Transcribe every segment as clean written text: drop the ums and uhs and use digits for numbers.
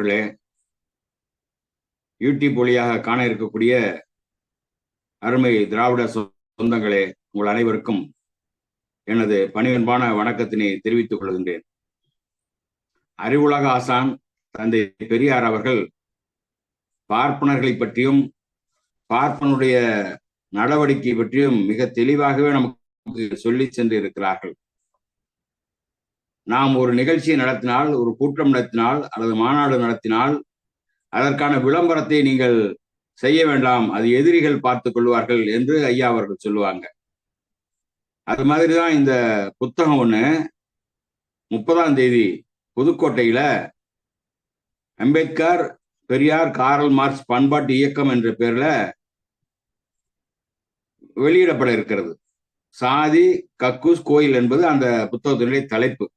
நண்பர்களே, யூடியூப் வழியாக காண இருக்கக்கூடிய அருமை திராவிட சொந்தங்களே, உங்கள் அனைவருக்கும் எனது பணிவன்பான வணக்கத்தினை தெரிவித்துக் கொள்கின்றேன். அறிவுலக ஆசான் தந்தை பெரியார் அவர்கள் பார்ப்பனர்களை பற்றியும் பார்ப்பனுடைய நடவடிக்கை பற்றியும் மிக தெளிவாகவே நமக்கு சொல்லி சென்று இருக்கிறார்கள். நாம் ஒரு நிகழ்ச்சியை நடத்தினால், ஒரு கூட்டம் நடத்தினால் அல்லது மாநாடு நடத்தினால் அதற்கான விளம்பரத்தை நீங்கள் செய்ய வேண்டாம், அது எதிரிகள் பார்த்துக் கொள்வார்கள் என்று ஐயா அவர்கள் சொல்லுவாங்க. அது மாதிரிதான் இந்த புத்தகம் ஒண்ணு 30ஆம் தேதி புதுக்கோட்டையில அம்பேத்கர், பெரியார், காரல் மார்க்ஸ் பண்பாட்டு இயக்கம் என்ற பேர்ல வெளியிடப்பட இருக்கிறது. சாதி கக்கூஸ் கோயில் என்பது அந்த புத்தகத்தினுடைய தலைப்பு.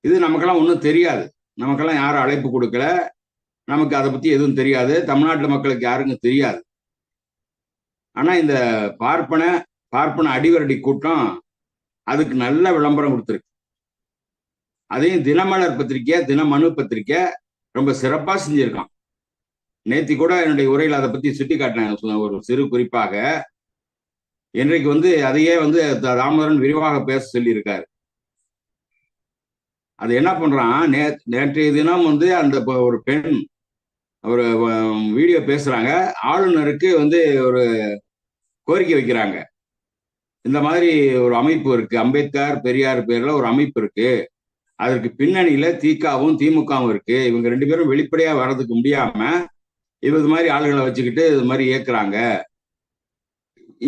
இது நமக்கெல்லாம் ஒன்றும் தெரியாது, நமக்கெல்லாம் யாரும் அழைப்பு கொடுக்கல, நமக்கு அதை பத்தி எதுவும் தெரியாது, தமிழ்நாட்டு மக்களுக்கு யாருக்கும் தெரியாது. ஆனா இந்த பார்ப்பன அடிவரடி கூட்டம் அதுக்கு நல்ல விளம்பரம் கொடுத்துருக்கு. அதையும் தினமலர் பத்திரிக்கை, தினமனு பத்திரிக்கை ரொம்ப சிறப்பா செஞ்சிருக்கான். நேத்தி கூட என்னுடைய உரையில் அதை பத்தி சுட்டி காட்டினேன் ஒரு சிறு குறிப்பாக. இன்றைக்கு அதையே தாமோதரன் விரிவாக பேச சொல்லி இருக்காரு. அது என்ன பண்றான், நேற்றைய தினம் அந்த ஒரு பெண் ஒரு வீடியோ பேசுறாங்க, ஆளுநருக்கு ஒரு கோரிக்கை வைக்கிறாங்க. இந்த மாதிரி ஒரு அமைப்பு இருக்கு, அம்பேத்கர் பெரியார் பேர்ல ஒரு அமைப்பு இருக்கு, அதற்கு பின்னணியில திகாவும் திமுகவும் இருக்கு, இவங்க 2 பேரும் வெளிப்படையா வர்றதுக்கு முடியாம இது மாதிரி ஆளுகளை வச்சுக்கிட்டு இது மாதிரி இயக்குறாங்க.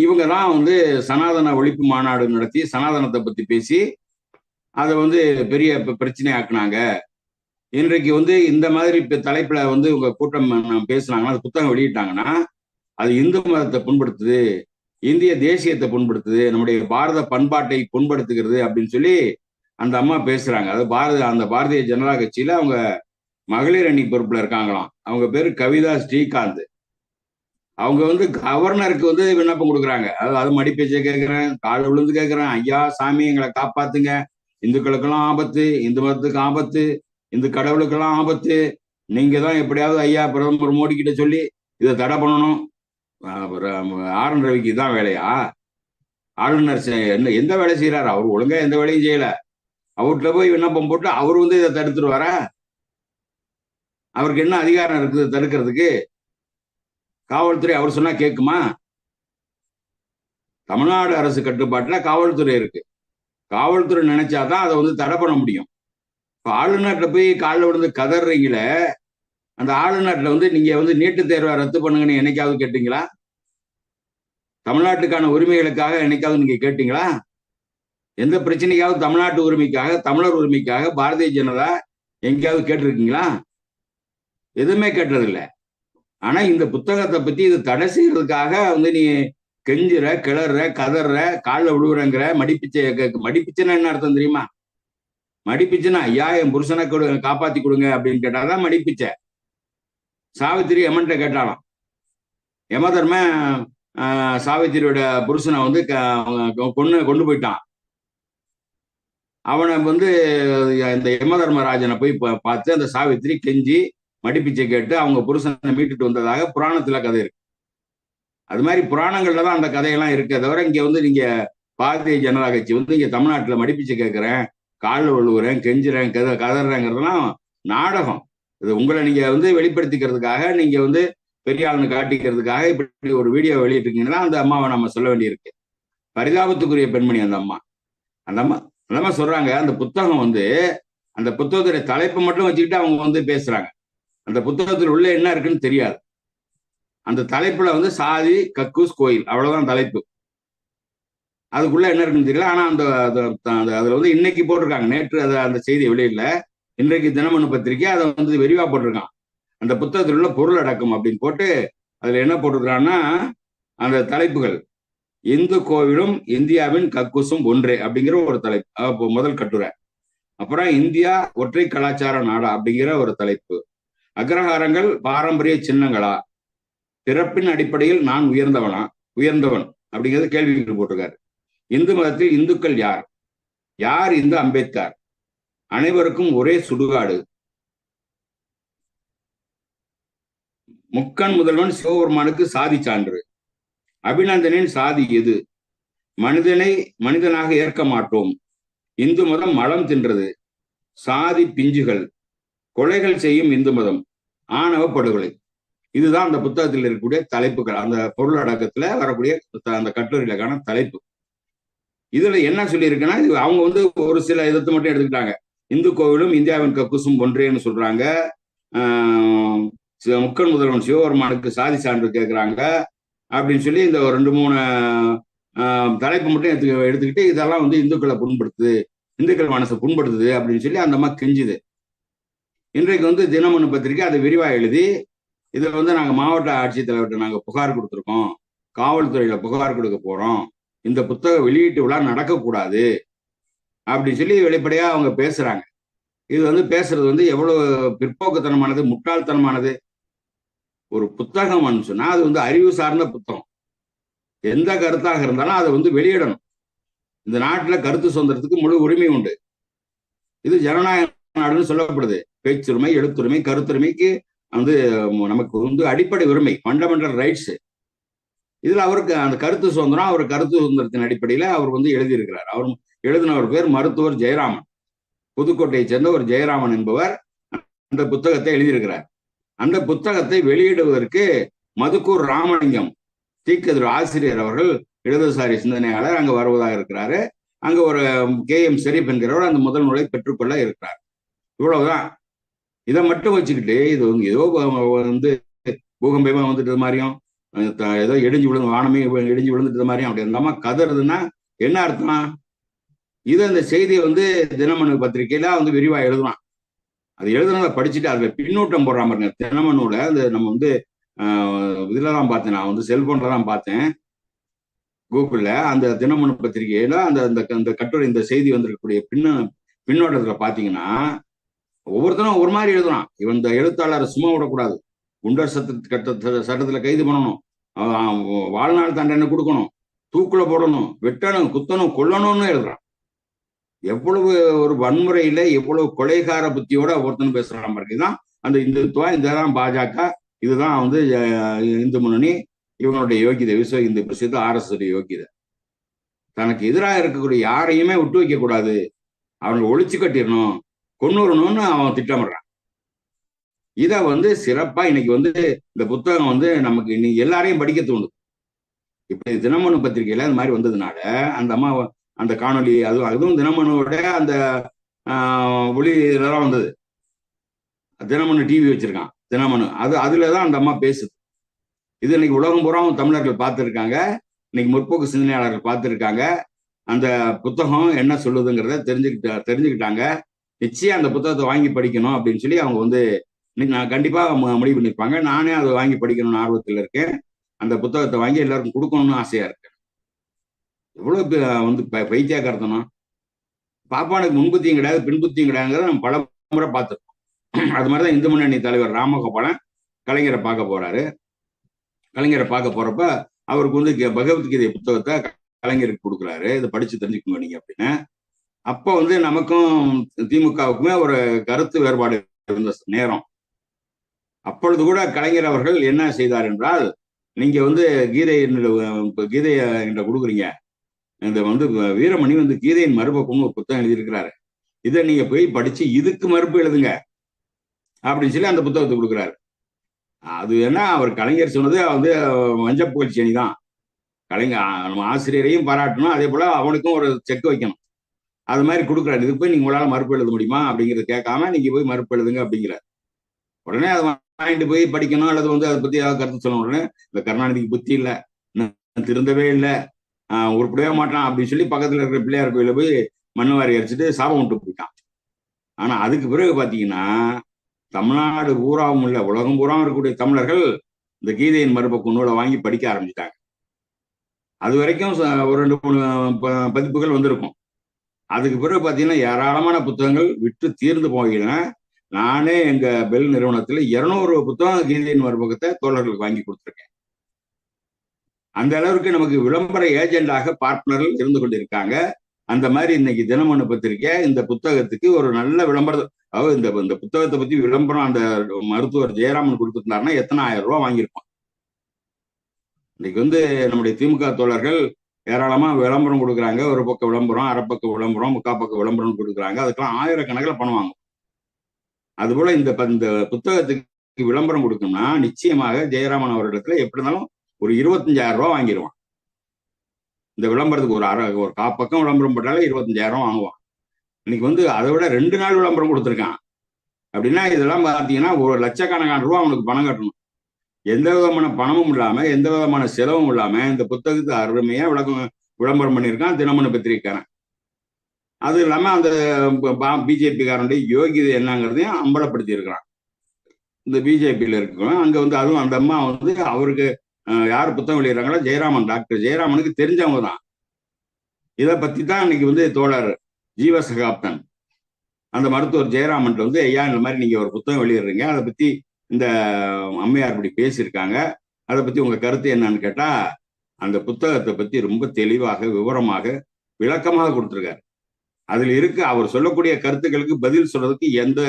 இவங்க தான் சனாதன ஒழிப்பு மாநாடு நடத்தி சனாதனத்தை பத்தி பேசி அதை பெரிய பிரச்சனை ஆக்குனாங்க. இன்றைக்கு இந்த மாதிரி தலைப்புல உங்க கூட்டம் பேசுனாங்கன்னா, அது புத்தகம் வெளியிட்டாங்கன்னா அது இந்து மதத்தை புண்படுத்துது, இந்திய தேசியத்தை புண்படுத்துது, நம்முடைய பாரத பண்பாட்டை புண்படுத்துகிறது அப்படின்னு சொல்லி அந்த அம்மா பேசுறாங்க. அது அந்த பாரதிய ஜனதா கட்சியில அவங்க மகளிர் அணி பொறுப்புல இருக்காங்களாம். அவங்க பேரு கவிதா ஸ்ரீகாந்த். அவங்க கவர்னருக்கு விண்ணப்பம் கொடுக்குறாங்க. அது மடிப்பேச்சை கேட்கிறேன், கால் விழுந்து கேட்கிறேன், ஐயா சாமி எங்களை காப்பாத்துங்க, இந்துக்களுக்கெல்லாம் ஆபத்து, இந்து மதத்துக்கு ஆபத்து, இந்து கடவுளுக்கெல்லாம் ஆபத்து, நீங்க தான் எப்படியாவது ஐயா பிரதமர் மோடி கிட்ட சொல்லி இதை தடை பண்ணணும். ஆர் என் ரவிக்கு தான் வேலையா? ஆளுநர் எந்த வேலை செய்யறாரு? அவர் ஒழுங்கா எந்த வேலையும் செய்யல. அவர்கிட்ட போய் விண்ணப்பம் போட்டு அவர் இதை தடுத்துருவாரா? அவருக்கு என்ன அதிகாரம் இருக்குது தடுக்கிறதுக்கு? காவல்துறை அவர் சொன்னா கேட்குமா? தமிழ்நாடு அரசு கட்டுப்பாட்டுல காவல்துறை இருக்கு. காவல்துறை நினைச்சாதான் அதை தடை பண்ண முடியும். இப்ப ஆளுநர்கிட்ட போய் காலில் விழுந்து கதறீங்கள, அந்த ஆளுநர்கிட்ட நீங்க நீட்டு தேர்வை ரத்து பண்ணுங்கன்னு என்னைக்காவது கேட்டீங்களா? தமிழ்நாட்டுக்கான உரிமைகளுக்காக என்னைக்காவது நீங்க கேட்டீங்களா? எந்த பிரச்சனைக்காவது தமிழ்நாட்டு உரிமைக்காக, தமிழர் உரிமைக்காக பாரதிய ஜனதா எங்கேயாவது கேட்டிருக்கீங்களா? எதுவுமே கேட்டதில்லை. ஆனா இந்த புத்தகத்தை பத்தி இது தடை செய்யறதுக்காக நீ கெஞ்சுற, கிளற, கதற, காலில் விழுவுறங்கிற, மடிப்பிச்சைன்னா என்ன அர்த்தம் தெரியுமா? மடிப்பிச்சுன்னா ஐயா என் புருஷனை காப்பாத்தி கொடுங்க அப்படின்னு கேட்டாதான் மடிப்பிச்சை. சாவித்திரி யமன்கிட்ட கேட்டாலாம். யமதர்ம சாவித்திரியோட புருஷனை கொண்டு போயிட்டான். அவனை இந்த யமதர்மராஜனை போய் பார்த்து அந்த சாவித்திரி கெஞ்சி மடிப்பிச்சை கேட்டு அவங்க புருஷனை மீட்டுட்டு வந்ததாக புராணத்துல கதை இருக்கு. அது மாதிரி புராணங்கள்ல தான் அந்த கதையெல்லாம் இருக்கு. தவிர இங்க நீங்க பாரதிய ஜனதா கட்சி இங்க தமிழ்நாட்டுல மடிப்பிச்சை கேட்கிறேன், காலில் விழுவுறேன், கெஞ்சுறேன், கதறேங்கிறதுலாம் நாடகம். இது உங்களை நீங்க வெளிப்படுத்திக்கிறதுக்காக, நீங்க பெரிய ஆளுன்னு காட்டிக்கிறதுக்காக இப்படி ஒரு வீடியோ வெளியிட்டிருக்கீங்கன்னா அந்த அம்மாவை நம்ம சொல்ல வேண்டியிருக்கு. பரிதாபத்துக்குரிய பெண்மணி அந்த அம்மா சொல்றாங்க. அந்த புத்தகம் அந்த புத்தகத்துடைய தலைப்பை மட்டும் வச்சுக்கிட்டு அவங்க பேசுறாங்க. அந்த புத்தகத்தில் உள்ள என்ன இருக்குன்னு தெரியாது. அந்த தலைப்புல சாதி கக்கூஸ் கோயில், அவ்வளவுதான் தலைப்பு. அதுக்குள்ள என்ன இருக்குன்னு தெரியல. ஆனா அதுல இன்னைக்கு போட்டிருக்காங்க, நேற்று அந்த செய்தி வெளியில, இன்றைக்கு தினமனு பத்திரிக்கை அதை விரிவா போட்டிருக்கான். அந்த புத்தகத்தில் உள்ள பொருள் அடக்கம் அப்படின்னு போட்டு அதுல என்ன போட்டிருக்கான்னா, அந்த தலைப்புகள் இந்து கோவிலும் இந்தியாவின் கக்கூசும் ஒன்றே அப்படிங்கிற ஒரு தலைப்பு, முதல் கட்டுரை. அப்புறம் இந்தியா ஒற்றை கலாச்சார நாடா அப்படிங்கிற ஒரு தலைப்பு. அக்ரஹாரங்கள் பாரம்பரிய சின்னங்களா, பிறப்பின் அடிப்படையில் நான் உயர்ந்தவன் அப்படிங்கிறது கேள்விக்கு போட்டிருக்காரு. இந்து மதத்தில் இந்துக்கள் யார்? யார் இந்த அம்பேத்கர்? அனைவருக்கும் ஒரே சுடுகாடு. முக்கண் முதல்வன் சிவபெருமானுக்கு சாதி சான்று. அபிநந்தனின் சாதி எது? மனிதனை மனிதனாக ஏற்க மாட்டோம். இந்து மதம் மலம் தின்றது. சாதி பிஞ்சுகள். கொலைகள் செய்யும் இந்து மதம். ஆணவ படுகொலை. இதுதான் அந்த புத்தகத்தில் இருக்கக்கூடிய தலைப்புகள். அந்த பொருள் அடக்கத்துல வரக்கூடிய அந்த கட்டுரைகளுக்கான தலைப்பு. இதுல என்ன சொல்லியிருக்குன்னா, இது அவங்க ஒரு சில இதத்தை மட்டும் எடுத்துக்கிட்டாங்க. இந்து கோவிலும் இந்தியாவின் கக்குசும் ஒன்றேன்னு சொல்றாங்க. முக்கண் முதல்வன் சிவபெருமானுக்கு சாதி சான்று கேட்கிறாங்க அப்படின்னு சொல்லி இந்த 2-3 தலைப்பு மட்டும் எடுத்துக்கிட்டு இதெல்லாம் இந்துக்களை புண்படுத்துது, இந்துக்கள் மனசை புண்படுத்துது அப்படின்னு சொல்லி அந்த அம்மா கெஞ்சுது. இன்றைக்கு தினமணி பத்திரிகை அதை விரிவா எழுதி இதை நாங்க மாவட்ட ஆட்சித்தலைவர்கிட்ட நாங்க புகார் கொடுத்துருக்கோம், காவல்துறையில புகார் கொடுக்க போறோம், இந்த புத்தக வெளியீட்டு விழா நடக்கக்கூடாது அப்படின்னு சொல்லி வெளிப்படையா அவங்க பேசுறாங்க. இது பேசுறது எவ்வளவு பிற்போக்குத்தனமானது, முட்டாள்தனமானது. ஒரு புத்தகம் சொன்னா அது அறிவு சார்ந்த புத்தகம். எந்த கருத்தாக இருந்தாலும் அதை வெளியிடணும். இந்த நாட்டுல கருத்து சுதந்திரத்துக்கு முழு உரிமை உண்டு. இது ஜனநாயக நாடுன்னு சொல்லப்படுது. பேச்சுரிமை, எழுத்துரிமை, கருத்துரிமைக்கு நமக்கு அடிப்படை உரிமை, ஃபண்டமெண்டல் ரைட்ஸ். இதுல அவருக்கு அந்த கருத்து சுதந்திரம், அவர் கருத்து சுதந்திரத்தின் அடிப்படையில அவர் எழுதியிருக்கிறார். அவர் எழுதினவர் பேர் மருத்துவர் ஜெயராமன். புதுக்கோட்டையை சேர்ந்த ஒரு ஜெயராமன் என்பவர் அந்த புத்தகத்தை எழுதியிருக்கிறார். அந்த புத்தகத்தை வெளியிடுவதற்கு மதுக்கூர் ராமலிங்கம் தீக்கதிர் ஆசிரியர் அவர்கள் இடதுசாரி சிந்தனையாளர் அங்க வருவதாக இருக்கிறாரு. அங்க ஒரு KM ஷெரீப் என்கிறவர் அந்த முதல் நூலை பெற்றுக்கொள்ள இருக்கிறார். இவ்வளவுதான். இதை மட்டும் வச்சுக்கிட்டு இது ஏதோ பூகம்பயமா வந்துட்டது மாதிரியும், ஏதோ இடிஞ்சு விழுந்து வானமே இடிஞ்சு விழுந்துட்டது மாதிரியும் அப்படி இருந்தாம கதறுதுன்னா என்ன அர்த்தம்? இது அந்த செய்தியை தினமணி பத்திரிகையில விரிவா எழுதுவான். அது எழுதுனதை படிச்சுட்டு அதுல பின்னூட்டம் போடுறான் பாருங்க. தினமணியோட நம்ம இதுலதான் பார்த்தேன், நான் செல்போன்ல தான் பார்த்தேன், கூகுள்ல அந்த தினமணி பத்திரிகையில அந்த கட்டுரை, இந்த செய்தி வந்திருக்கக்கூடிய பின்னோட்டத்துல பாத்தீங்கன்னா ஒவ்வொருத்தரும் ஒரு மாதிரி எழுதுறான். இவன் இந்த எழுத்தாளர் சும்மா விடக்கூடாது, குண்டர் சட்டத்துல கைது பண்ணணும், வாழ்நாள் தண்டனை கொடுக்கணும், தூக்குல போடணும், வெட்டணும், குத்தணும், கொல்லணும்னு எழுதுறான். எவ்வளவு ஒரு வன்முறையில எவ்வளவு கொலைகார புத்தியோட ஒருத்தன் பேசுறான் பாருங்க. இதுதான் அந்த இந்துத்துவம், இதுதான் பாஜக, இதுதான் இந்து முன்னணி, இவங்களுடைய யோகிதை, விஸ்வ இந்து பிரசித்த RSS யோகிதை. தனக்கு எதிராக இருக்கக்கூடிய யாரையுமே விட்டு வைக்க கூடாது, அவங்களை ஒழிச்சு கட்டிடணும், கொண்டுறணும்னு அவன் திட்டமிடுறான். இதை சிறப்பா இன்னைக்கு இந்த புத்தகம் நமக்கு இன்னைக்கு எல்லாரையும் படிக்க தோணுது. இப்படி தினமணி பத்திரிகையில அந்த மாதிரி வந்ததுனால அந்த அம்மா அந்த காணொலி அதுவும் தினமணியோட அந்த ஒளியிலதான் வந்தது. தினமணி டிவி வச்சிருக்கான் தினமணி, அதுலதான் அந்த அம்மா பேசுது. இது இன்னைக்கு உலகம் பூரா தமிழர்கள் பார்த்துருக்காங்க, இன்னைக்கு முற்போக்கு சிந்தனையாளர்கள் பார்த்துருக்காங்க. அந்த புத்தகம் என்ன சொல்லுதுங்கிறத தெரிஞ்சுக்கிட்டாங்க. நிச்சயம் அந்த புத்தகத்தை வாங்கி படிக்கணும் அப்படின்னு சொல்லி அவங்க நான் கண்டிப்பா முடிவு பண்ணிருப்பாங்க. நானே அதை வாங்கி படிக்கணும்னு ஆர்வத்தில் இருக்கேன். அந்த புத்தகத்தை வாங்கி எல்லாருக்கும் கொடுக்கணும்னு ஆசையா இருக்கேன். எவ்வளவு பைத்தியக்காரத்தனம்! பாப்பானுக்கு முன்புத்தியும் கிடையாது, பின்புத்தியும் கிடையாதுங்கிறத நம்ம பல முறை பார்த்துருக்கோம். அது மாதிரிதான் இந்து முன்னணி தலைவர் ராமகோபாலன் கலைஞரை பார்க்க போறாரு. கலைஞரை பார்க்க போறப்ப அவருக்கு பகவத்கீதை புத்தகத்தை கலைஞருக்கு கொடுக்குறாரு, இதை படிச்சு தெரிஞ்சுக்கணும் நீங்க அப்படின்னு. அப்போ நமக்கும் திமுகவுக்குமே ஒரு கருத்து வேறுபாடு இருந்த நேரம். அப்பொழுது கூட கலைஞர் அவர்கள் என்ன செய்தார் என்றால், நீங்க கீதையை என்ற கொடுக்குறீங்க, இந்த வீரமணி கீதையின் மறுபக்கம்னு ஒரு புத்தகம் எழுதியிருக்கிறாரு, இதை நீங்க போய் படிச்சு இதுக்கு மறுப்பு எழுதுங்க அப்படின்னு சொல்லி அந்த புத்தகத்தை கொடுக்குறாரு. அது என்ன, அவர் கலைஞர் சொன்னது வஞ்ச புகழ்ச்சி தான். கலைஞர் ஆசிரியரையும் பாராட்டணும், அதே போல அவனுக்கும் ஒரு செக் வைக்கணும். அது மாதிரி கொடுக்குறாரு. இதுக்கு போய் நீங்க உங்களால மறுப்பு எழுத முடியுமா அப்படிங்கிறது கேட்காம நீங்க போய் மறுப்பு எழுதுங்க அப்படிங்கிறார். உடனே அதை வாங்கிட்டு போய் படிக்கணும், அல்லது அதை பத்தி ஏதாவது கருத்து சொல்லணும். உடனே இந்த கருணாநிதிக்கு புத்தி இல்லை, திருந்தவே இல்லை, உருப்படவே மாட்டான் அப்படின்னு சொல்லி பக்கத்துல இருக்கிற பிள்ளையார் கோயில போய் மண்ணு அரிச்சிட்டு சாபம் விட்டு போயிட்டான். ஆனா அதுக்கு பிறகு பாத்தீங்கன்னா தமிழ்நாடு பூராவும் இல்லை, உலகம் பூராவும் இருக்கக்கூடிய தமிழர்கள் இந்த கீதையின் மறுபக்கம் நூலை வாங்கி படிக்க ஆரம்பிச்சிட்டாங்க. அது வரைக்கும் ஒரு 2-3 பதிப்புகள் வந்திருக்கும். அதுக்கு பிறகு பாத்தீங்கன்னா ஏராளமான புத்தகங்கள் விட்டு தீர்ந்து போகல. நானே எங்க பெல் நிறுவனத்துல 200 புத்தகம் கீதையின் மறுபக்கத்தை தோழர்களுக்கு வாங்கி கொடுத்துருக்கேன். அந்த அளவுக்கு நமக்கு விளம்பர ஏஜெண்டாக பார்ட்னர்கள் இருந்து கொண்டிருக்காங்க. அந்த மாதிரி இன்னைக்கு தினமணி பத்திரிக்கை இந்த புத்தகத்துக்கு ஒரு நல்ல விளம்பரம், அதாவது இந்த இந்த புத்தகத்தை பத்தி விளம்பரம் அந்த மருத்துவர் ஜெயராமன் கொடுத்துருந்தாருன்னா எத்தனை 1000 ரூபாய் வாங்கியிருப்பான். இன்னைக்கு நம்முடைய திமுக தோழர்கள் ஏராளமா விளம்பரம் கொடுக்குறாங்க. ஒரு பக்கம் விளம்பரம், அரை பக்க விளம்பரம், முக்கால் பக்க விளம்பரம் கொடுக்குறாங்க. அதுக்கெல்லாம் 1000கணக்கில் பணம் வாங்கும். அதுபோல இந்த புத்தகத்துக்கு விளம்பரம் கொடுக்கணும்னா நிச்சயமாக ஜெயராமன் அவர்களிடத்துல எப்படி இருந்தாலும் ஒரு 25,000 ரூபாய் வாங்கிடுவான். இந்த விளம்பரத்துக்கு ஒரு பக்கம் விளம்பரம் போட்டாலே 25,000 வாங்குவான். இன்னைக்கு அதை விட 2 நாள் விளம்பரம் கொடுத்துருக்கான். அப்படின்னா இதெல்லாம் பார்த்தீங்கன்னா ஒரு லட்சக்கணக்கான ரூபா அவனுக்கு பணம் கட்டணும். எந்த விதமான பணமும் இல்லாம, எந்த விதமான செலவும் இல்லாம இந்த புத்தகத்தை அருமையா விளம்பரம் பண்ணியிருக்கான் தினமணி பத்திரிக்கைக்காரன். அது இல்லாம அந்த பிஜேபிக்காரனுடைய யோகிதை என்னங்கிறதையும் அம்பலப்படுத்தி இருக்கிறான். இந்த பிஜேபியில இருக்கிறோம் அங்க அதுவும் அந்த அம்மா அவருக்கு யார் புத்தகம் வெளியிடறாங்களோ ஜெயராமன், டாக்டர் ஜெயராமனுக்கு தெரிஞ்சவங்க தான். இதை பத்தி தான் இன்னைக்கு தோழர் ஜீவசகாப்தன் அந்த மருத்துவர் ஜெயராமன் ஐயா இந்த மாதிரி நீங்க ஒரு புத்தகம் வெளியிடுறீங்க, அதை பத்தி இந்த அம்மையார் இப்படி பேசியிருக்காங்க, அதை பத்தி உங்க கருத்து என்னன்னு கேட்டா அந்த புத்தகத்தை பத்தி ரொம்ப தெளிவாக விவரமாக விளக்கமாக கொடுத்துருக்காரு. அதுல அவர் சொல்லக்கூடிய கருத்துக்களுக்கு பதில் சொல்றதுக்கு எந்த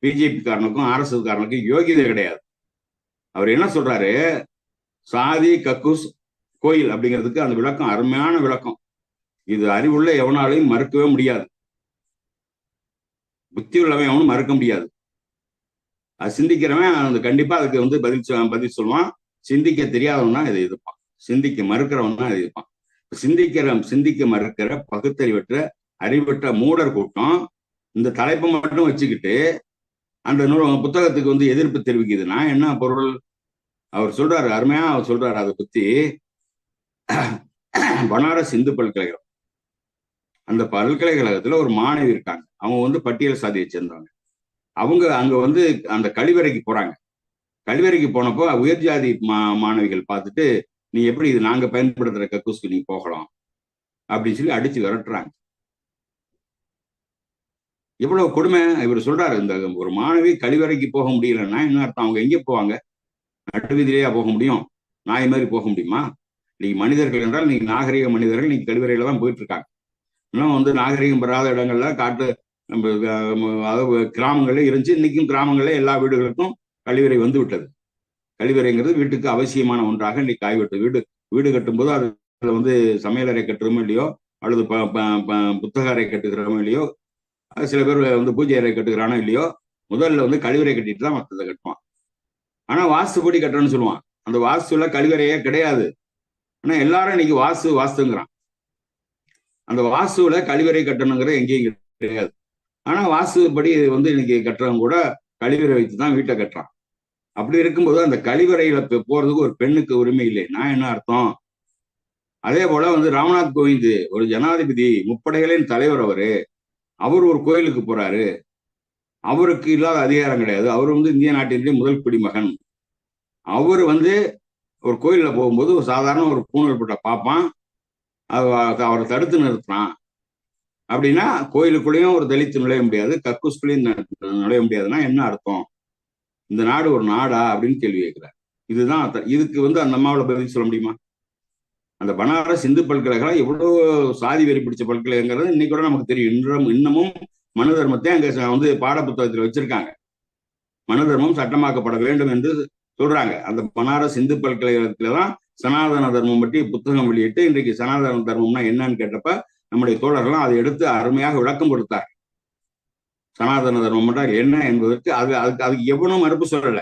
பிஜேபி காரனுக்கும் RSS காரனுக்கும் யோகியதை கிடையாது. அவர் என்ன சொல்றாரு, சாதி கக்கூஸ் கோயில் அப்படிங்கிறதுக்கு அந்த விளக்கம் அருமையான விளக்கம். இது அறிவுள்ள எவனாலையும் மறுக்கவே முடியாது, புத்தி உள்ளவன் எவனும் மறுக்க முடியாது. அது சிந்திக்கிறவன் கண்டிப்பா அதுக்கு பதில் சொல்லுவான். சிந்திக்க தெரியாதவன் தான் இதை எதிர்ப்பான், சிந்திக்க மறுக்கிறவன் தான் இதை எதிர்ப்பான். சிந்திக்க மறுக்கிற பகுத்தறிவற்ற அறிவற்ற மூடர் கூட்டம் இந்த தலைப்பை மட்டும் வச்சுக்கிட்டு அந்த புத்தகத்துக்கு எதிர்ப்பு தெரிவிக்குதுன்னா என்ன பொருள்? அவர் சொல்றாரு, அருமையா அவர் சொல்றாரு. அதை பத்தி பனாரஸ் இந்து பல்கலைக்கழகம், அந்த பல்கலைக்கழகத்துல ஒரு மாணவி இருக்காங்க. அவங்க பட்டியல் சாதியை சேர்ந்தவங்க. அவங்க அங்க அந்த கழிவறைக்கு போறாங்க. கழிவறைக்கு போனப்போ உயர் ஜாதி மாணவிகள் பார்த்துட்டு நீ எப்படி இது நாங்க பயன்படுத்துற கக்கூஸ்க்கு நீ போகலாம் அப்படின்னு சொல்லி அடிச்சு விரட்டுறாங்க. எவ்வளவு கொடுமை! இவர் சொல்றாரு, இந்த ஒரு மாணவி கழிவறைக்கு போக முடியலன்னா என்ன அர்த்தம்? அவங்க எங்கே போவாங்க? நடுவீதியிலேயா போக முடியும்? நாய் மாதிரி போக முடியுமா? நீங்க மனிதர்கள் என்றால் நீங்க நாகரிக மனிதர்கள், நீங்க கழிவறையில தான் போயிட்டு இருக்காங்க. இன்னும் நாகரிகம் பெறாத இடங்கள்ல காட்டு கிராமங்கள்ல இருந்துச்சு. இன்னைக்கும் கிராமங்கள்ல எல்லா வீடுகளுக்கும் கழிவறை விட்டது. கழிவறைங்கிறது வீட்டுக்கு அவசியமான ஒன்றாக இன்னைக்கு ஆகிவிட்டது. வீடு கட்டும்போது அதுல சமையலறை கட்டுறோமோ இல்லையோ, அல்லது புத்தக அறை கட்டுகிறோமோ இல்லையோ, சில பேர் பூஜை அறை கட்டுக்கிறானோ இல்லையோ, முதல்ல கழிவறை கட்டிட்டு தான் மற்றதை கட்டுவான். ஆனா வாஸ்துப்படி கட்டுறோன்னு சொல்லுவான். அந்த வாஸ்துல கழிவறையே கிடையாது. ஆனா எல்லாரும் இன்னைக்கு வாஸ்துங்கிறான். அந்த வாஸ்துல கழிவறை கட்டணுங்கிறது எங்கேயும் கிடையாது. ஆனா வாஸ்துப்படி இன்னைக்கு கட்டுறவங்க கூட கழிவறை வைத்து தான் வீட்டை கட்டுறான். அப்படி இருக்கும்போது அந்த கழிவறையில போறதுக்கு ஒரு பெண்ணுக்கு உரிமை இல்லைன்னா என்ன அர்த்தம்? அதே போல ராம்நாத் கோவிந்த் ஒரு ஜனாதிபதி, முப்படைகளின் தலைவர். அவர் ஒரு கோயிலுக்கு போறாரு, அவருக்கு இல்லாத அதிகாரம் கிடையாது. அவர் இந்திய நாட்டினுடைய முதல் குடிமகன். அவர் ஒரு கோயில்ல போகும்போது ஒரு சாதாரண ஒரு பூணல் போட்ட பார்ப்பான், அவரை தடுத்து நிறுத்துறான். அப்படின்னா கோயிலுக்குள்ளேயும் ஒரு தலித்து நுழைய முடியாது, கக்கூஸ்குள்ளேயும் நுழைய முடியாதுன்னா என்ன அர்த்தம்? இந்த நாடு ஒரு நாடா அப்படின்னு கேள்வி கேட்கிறார். இதுதான் இதுக்கு அந்த அம்மாவோட பதில் சொல்ல முடியுமா? அந்த பனாரஸ் இந்து பல்கலைக்கழகம் எவ்வளவு சாதி வெறி பிடிச்ச பல்கலைங்கிறது இன்னைக்கு கூட நமக்கு தெரியும். இன்னமும் மனு தர்மத்தை அங்க பாட புத்தகத்தில் வச்சிருக்காங்க. மனு தர்மம் சட்டமாக்கப்பட வேண்டும் என்று சொல்றாங்க. அந்த பனாரஸ் இந்து பல்கலைக்கழகத்துலதான் சனாதன தர்மம் பற்றி புத்தகம் வெளியிட்டு இன்றைக்கு சனாதன தர்மம்னா என்னன்னு கேட்டப்ப நம்முடைய தோழர்கள்லாம் அதை எடுத்து அருமையாக விளக்கம் கொடுத்தார். சனாதன தர்மம் என்றால் என்ன என்பதற்கு அதுக்கு எவனும் மறுப்பு சொல்லல.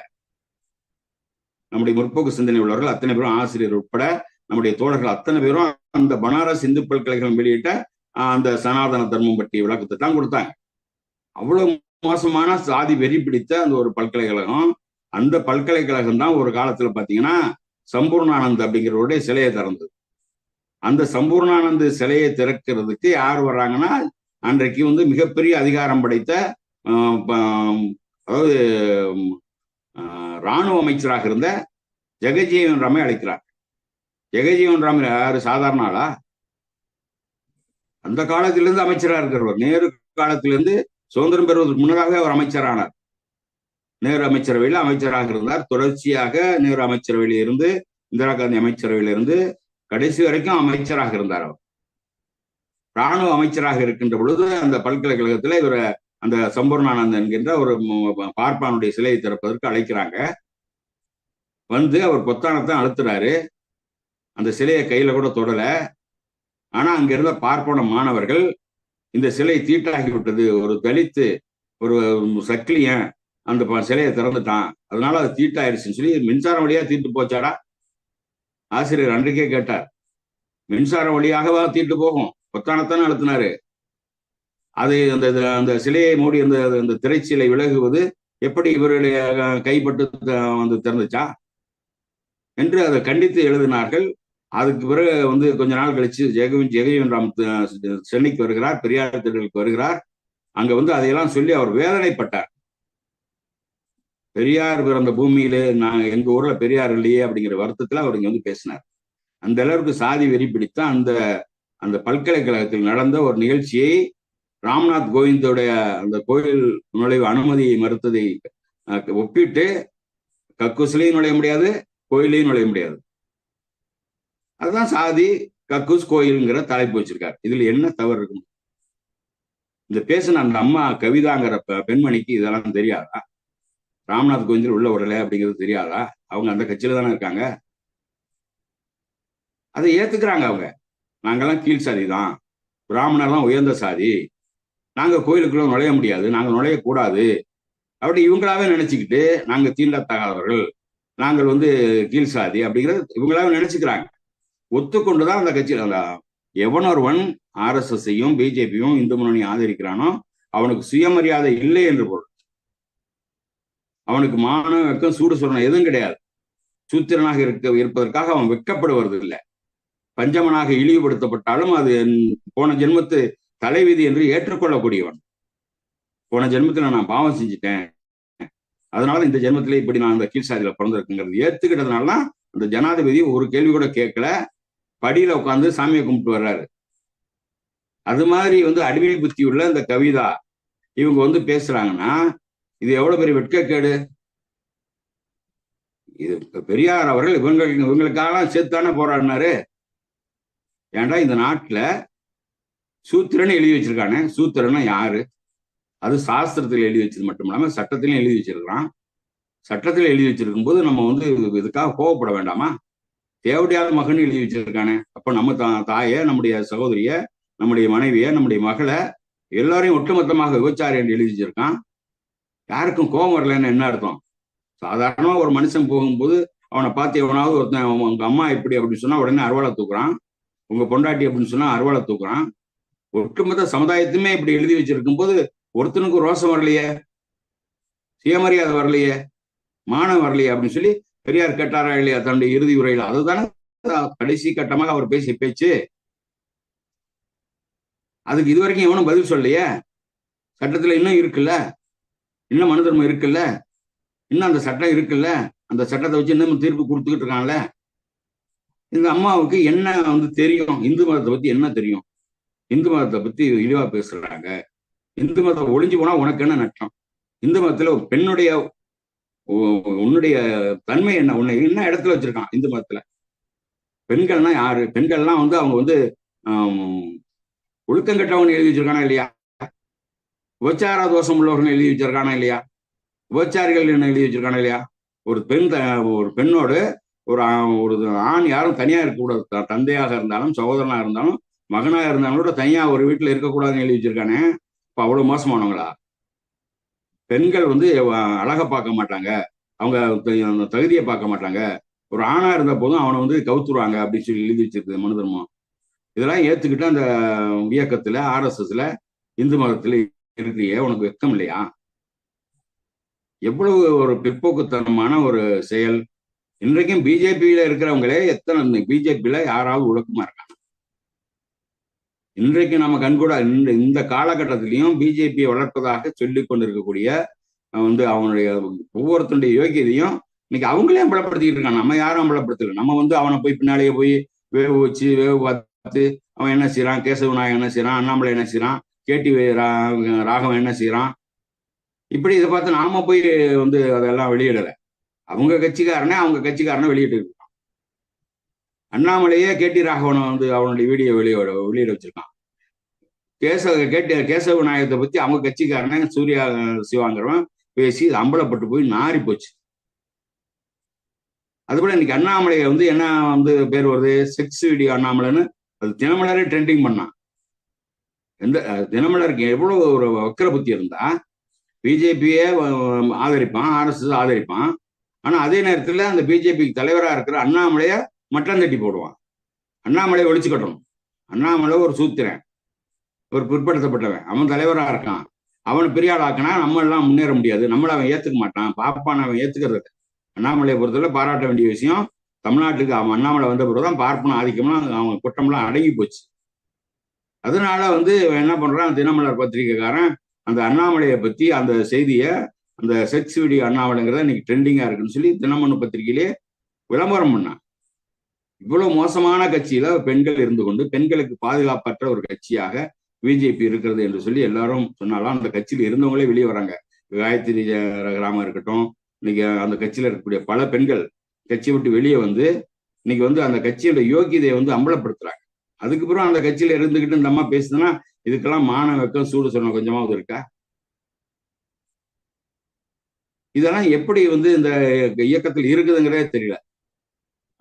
நம்முடைய முற்போக்கு சிந்தனை உள்ளவர்கள் அத்தனை பேரும், ஆசிரியர் உட்பட நம்முடைய தோழர்கள் அத்தனை பேரும் அந்த பனாரஸ் இந்து பல்கலைக்கழகம் வெளியிட்ட அந்த சனாதன தர்மம் பற்றிய விளக்கத்தை தான் கொடுத்தாங்க. அவ்வளவு மோசமான சாதி வெறி பிடித்த அந்த ஒரு பல்கலைக்கழகம். அந்த பல்கலைக்கழகம் தான் ஒரு காலத்துல பாத்தீங்கன்னா சம்பூர்ணானந்த் அப்படிங்கிறவருடைய சிலையை திறந்தது. அந்த சம்பூர்ணானந்த் சிலையை திறக்கிறதுக்கு யார் வர்றாங்கன்னா அன்றைக்கு மிகப்பெரிய அதிகாரம் படைத்த அதாவது இராணுவ அமைச்சராக இருந்த ஜெகஜீவன் ராமை அழைக்கிறார். ஜெகஜீவன் ராம் யாரு? சாதாரண ஆளா? அந்த காலத்திலிருந்து அமைச்சராக இருக்கிறவர். நேரு காலத்திலிருந்து சுதந்திரம் பெறுவதற்கு முன்னதாக அவர் அமைச்சரானார். நேரு அமைச்சரவையில் அமைச்சராக இருந்தார். தொடர்ச்சியாக நேரு அமைச்சரவையில் இருந்து, இந்திரா காந்தி அமைச்சரவையில் இருந்து கடைசி வரைக்கும் அமைச்சராக இருந்தார். அவர் இராணுவ அமைச்சராக இருக்கின்ற பொழுது அந்த பல்கலைக்கழகத்துல இவரை அந்த சம்பூர்ணானந்தன் என்கின்ற ஒரு பார்ப்பானுடைய சிலையை திறப்பதற்கு அழைக்கிறாங்க. வந்து அவர் பொத்தானத்தான் அழுத்துறாரு. அந்த சிலையை கையில கூட தொடல. ஆனா அங்க இருந்த பார்ப்பன மாணவர்கள் இந்த சிலை தீட்டாகி விட்டது, ஒரு தலித்து ஒரு சக்கிலியன் அந்த சிலையை திறந்துட்டான், அதனால அது தீட்டாயிருச்சுன்னு சொல்லி மின்சாரம் வழியா தீட்டு போச்சாடா? ஆசிரியர் அன்றைக்கே கேட்டார். மின்சாரம் வழியாகவா தீட்டு போகும்? பொத்தானத்தானே அழுத்தினாரு. அது அந்த அந்த சிலையை மூடி அந்த திரைச்சிலை விலகுவது எப்படி இவருடைய கைப்பட்டு வந்து திறந்துச்சா என்று அதை கண்டித்து எழுதினார்கள். அதுக்கு பிறகு வந்து கொஞ்ச நாள் கழிச்சு ஜெகவீன் ராம் சென்னைக்கு வருகிறார், பெரியார் திடலுக்கு வருகிறார். அங்க வந்து அதையெல்லாம் சொல்லி அவர் வேதனைப்பட்டார். பெரியார் பிறந்த பூமியில நான் எங்க ஊர்ல பெரியார் இல்லையே அப்படிங்கிற வருத்தத்துல அவர் இங்க வந்து பேசினார். அந்த அளவுக்கு சாதி வெறி பிடித்த அந்த அந்த பல்கலைக்கழகத்தில் நடந்த ஒரு நிகழ்ச்சியை ராம்நாத் கோவிந்தோடைய அந்த கோயில் நுழைவு அனுமதியை மறுத்ததை ஒப்பிட்டு கக்கூஸ்லையும் நுழைய முடியாது, கோயிலையும் நுழைய முடியாது. அதுதான் சாதி கக்கூஸ் கோயிலுங்கிற தலைப்பு வச்சிருக்காரு. இதுல என்ன தவறு இருக்கும்? இந்த பேசின அந்த அம்மா கவிதாங்கிற பெண்மணிக்கு இதெல்லாம் தெரியாதா? ராம்நாத் கோவிந்தில் உள்ள உடலை அப்படிங்கிறது தெரியாதா? அவங்க அந்த கட்சியில தானே இருக்காங்க. அதை ஏத்துக்கிறாங்க அவங்க. நாங்கெல்லாம் கீழ் சாதி தான், பிராமணர் தான் உயர்ந்த சாதி, நாங்க கோயிலுக்குள்ள நுழைய முடியாது, நாங்க நுழையக்கூடாது அப்படி இவங்களாவே நினைச்சுக்கிட்டு நாங்க தீண்டத்தகாதவர்கள், நாங்கள் வந்து கீழ் சாதி அப்படிங்கிறது இவங்களாவே நினைச்சுக்கிறாங்க. ஒத்துக்கொண்டுதான் அந்த கட்சியில் அந்த எவனொருவன் RSSையும் பிஜேபியும் இந்து முன்னணி ஆதரிக்கிறானோ அவனுக்கு சுயமரியாதை இல்லை என்று பொருள். அவனுக்கு மான வெக்கம் சூடு சொரணம் எதுவும் கிடையாது. சூத்திரனாக இருப்பதற்காக அவன் வெட்கப்படுவது இல்லை. பஞ்சமனாக இழிவுபடுத்தப்பட்டாலும் அது போன ஜென்மத்து தலைவிதி என்று ஏற்றுக்கொள்ளக்கூடியவன். போன ஜென்மத்தில் நான் பாவம் செஞ்சுட்டேன், அதனால இந்த ஜென்மத்திலே இப்படி நான் அந்த கீழ் சாதியில பிறந்திருக்குங்கிறது ஏத்துக்கிட்டதுனாலதான் அந்த ஜனாதிபதி ஒரு கேள்வி கூட கேட்கல, படியில உட்காந்து சாமியை கும்பிட்டு வர்றாரு. அது மாதிரி வந்து அடிமை புத்தி உள்ள இந்த கவிதா இவங்க வந்து பேசுறாங்கன்னா இது எவ்வளவு பெரிய வெட்கக்கேடு. இது பெரியார் அவர்கள் இவங்களுக்காக சேர்த்தானே போராடினாரு. ஏன்டா இந்த நாட்டுல சூத்திரன்னு எழுதி வச்சிருக்கானே, சூத்திரன்னா யாரு? அது சாஸ்திரத்தில் எழுதி வச்சது மட்டும் இல்லாம சட்டத்திலையும் எழுதி வச்சிருக்கிறான். சட்டத்தில் எழுதி வச்சிருக்கும் போது நம்ம வந்து இதுக்காக கோவப்பட வேண்டாமா? தேவடியாத மகன் எழுதி வச்சிருக்கானே, அப்ப நம்ம தாயை, நம்முடைய சகோதரிய, நம்முடைய மனைவிய, நம்முடைய மகளை எல்லாரையும் ஒட்டுமொத்தமாக விபச்சாரி என்று எழுதி வச்சிருக்கான். யாருக்கும் கோபம் வரலன்னு என்ன அர்த்தம்? சாதாரணமா ஒரு மனுஷன் போகும்போது அவனை பார்த்து எவனாவது ஒருத்தன் உங்க அம்மா இப்படி அப்படின்னு சொன்னா உடனே அறுவாலை தூக்குறான், உங்க பொண்டாட்டி அப்படின்னு சொன்னா அறுவாலை தூக்குறான். ஒட்டுமொத்த சமுதாயத்துமே இப்படி எழுதி வச்சிருக்கும் போது ஒருத்தனுக்கு ரோசம் வரலையே, சுயமரியாதை வரலையே, மானம் வரலையே அப்படின்னு சொல்லி பெரியார் கேட்டாரா இல்லையா தன்னுடைய இறுதி உரையில? அதுதானே கடைசி கட்டமாக அவர் பேசிய பேச்சு. அதுக்கு இதுவரைக்கும் எவனும் பதில் சொல்லலையே. சட்டத்துல இன்னும் இருக்குல்ல, இன்னும் மனு தர்மம் இருக்குல்ல, இன்னும் அந்த சட்டம் இருக்குல்ல, அந்த சட்டத்தை வச்சு இன்னும் தீர்ப்பு கொடுத்துக்கிட்டு இருக்காங்கல்ல. இந்த அம்மாவுக்கு என்ன வந்து தெரியும்? இந்து மதத்தை பத்தி என்ன தெரியும்? இந்து மதத்தை பத்தி இழிவா பேசுறாங்க. இந்து மதத்தை ஒளிஞ்சு போனா உனக்கு என்ன நட்டம்? இந்து மதத்துல ஒரு பெண்ணுடைய உன்னுடைய தன்மை என்ன? உன்னை என்ன இடத்துல வச்சிருக்கான் இந்து மதத்துல? பெண்கள்னா யாரு? பெண்கள்லாம் வந்து அவங்க வந்து ஒழுக்கம் கெட்டவன் எழுதி வச்சிருக்கானா இல்லையா? உபச்சார தோஷம் உள்ளவர்கள் எழுதி வச்சிருக்கானா இல்லையா? உபச்சாரிகள் என்ன எழுதி வச்சிருக்கானா இல்லையா? ஒரு பெண்ணோடு ஒரு ஆண் யாரும் தனியா இருக்கக்கூடாது. தந்தையாக இருந்தாலும், சகோதரனாக இருந்தாலும், மகனாக இருந்தாலும் கூட தனியா ஒரு வீட்டுல இருக்கக்கூடாதுன்னு எழுதி வச்சிருக்கானே. இப்ப அவ்வளவு மோசமானவங்களா? பெண்கள் வந்து அழகை பார்க்க மாட்டாங்க, அவங்க தகுதியை பார்க்க மாட்டாங்க, ஒரு ஆணா இருந்த போதும் அவனை வந்து கவுத்துருவாங்க அப்படின்னு சொல்லி எழுதி வச்சிருக்கு மனு தர்மம். இதெல்லாம் ஏத்துக்கிட்டு அந்த இயக்கத்துல RSSல இந்து மதத்துல இருக்கிறியே, உனக்கு வெக்கம் இல்லையா? எவ்வளவு ஒரு பிற்போக்குத்தனமான ஒரு செயல். இன்றைக்கும் பிஜேபியில இருக்கிறவங்களே எத்தனை பிஜேபியில யாராவது ஒழுக்கமா இருக்காங்க? இன்றைக்கு நம்ம கண்கூட இந்த காலகட்டத்திலையும் பிஜேபியை வளர்ப்பதாக சொல்லிக் கொண்டிருக்கக்கூடிய வந்து அவனுடைய ஒவ்வொருத்தருடைய யோகியதையும் இன்னைக்கு அவங்களே அம்பலப்படுத்திக்கிட்டு இருக்காங்க. நம்ம யாரும் அம்பலப்படுத்தல. நம்ம வந்து அவனை போய் பின்னாலேயே போய் வேவு வச்சு வேவு பார்த்து அவன் என்ன செய்யறான், கேசவ நாயகன் என்ன செய்யறான், அண்ணாமலை என்ன செய்யறான், கேடி ராகவன் என்ன செய்யறான், இப்படி இதை பார்த்து நாம போய் வந்து அதெல்லாம் வெளியிடலை. அவங்க கட்சிக்காரனை வெளியிட்டு இருக்கான். அண்ணாமலையே கேடி ராகவனை வந்து அவனுடைய வீடியோ வெளியிட வச்சிருக்கான். கேசவ விநாயகத்தை பத்தி அவங்க கட்சிக்காரன சூர்யா சிவாங்கிறவன் பேசி அம்பலப்பட்டு போய் நாரி போச்சு. அதுபோல இன்னைக்கு அண்ணாமலையை வந்து என்ன வந்து பேர் வருது, செக்ஸ் வீடியோ அண்ணாமலைன்னு அது தினமலரே ட்ரெண்டிங் பண்ணான். எந்த தினமலருக்கு எவ்வளவு ஒரு வக்கர புத்தி இருந்தா பிஜேபியே ஆதரிப்பான், RSS ஆதரிப்பான். ஆனா அதே நேரத்துல அந்த பிஜேபிக்கு தலைவராக இருக்கிற அண்ணாமலைய மட்டம் தட்டி போடுவான். அண்ணாமலையை ஒழிச்சு கட்டணும். அண்ணாமலை ஒரு சூத்திரன், ஒரு பிற்படுத்தப்பட்டவன், அவன் தலைவராக இருக்கான். அவனை பெரிய ஆள் ஆக்கினா நம்ம எல்லாம் முன்னேற முடியாது, நம்மள அவன் ஏத்துக்க மாட்டான், பாப்பான் அவன் ஏத்துக்கிறது. அண்ணாமலையை பொறுத்தவரை பாராட்ட வேண்டிய விஷயம், தமிழ்நாட்டுக்கு அவன் அண்ணாமலை வந்த பிறகுதான் பார்ப்பன ஆதிக்கம்லாம் அவன் குற்றம்லாம் அடங்கி போச்சு. அதனால வந்து என்ன பண்றான், தினமலர் பத்திரிகைக்காரன் அந்த அண்ணாமலையை பத்தி அந்த செய்தியை, அந்த செக்ஸ் வீடியோ அண்ணாமலைங்கிறத இன்னைக்கு ட்ரெண்டிங்கா இருக்குன்னு சொல்லி தினமணி பத்திரிகையிலே விளம்பரம் பண்ணான். இவ்வளவு மோசமான கட்சியில பெண்கள் இருந்து கொண்டு பெண்களுக்கு பாதுகாப்பற்ற ஒரு கட்சியாக பிஜேபி இருக்கிறது என்று சொல்லி எல்லாரும் சொன்னாலும் அந்த கட்சியில் இருந்தவங்களே வெளியே வராங்க. காயத்ரி ராம இருக்கட்டும், இன்னைக்கு அந்த கட்சியில இருக்கக்கூடிய பல பெண்கள் கட்சியை விட்டு வெளியே வந்து இன்னைக்கு வந்து அந்த கட்சியோட யோகியதையை வந்து அம்பலப்படுத்துறாங்க. அதுக்கு பிறகு அந்த கட்சியில இருந்துகிட்டு இந்த அம்மா பேசுதுன்னா இதுக்கெல்லாம் மான வெக்கம் சூடு சொன்ன கொஞ்சமாவது இருக்கா? இதெல்லாம் எப்படி வந்து இந்த இயக்கத்தில் இருக்குதுங்கிறதே தெரியல.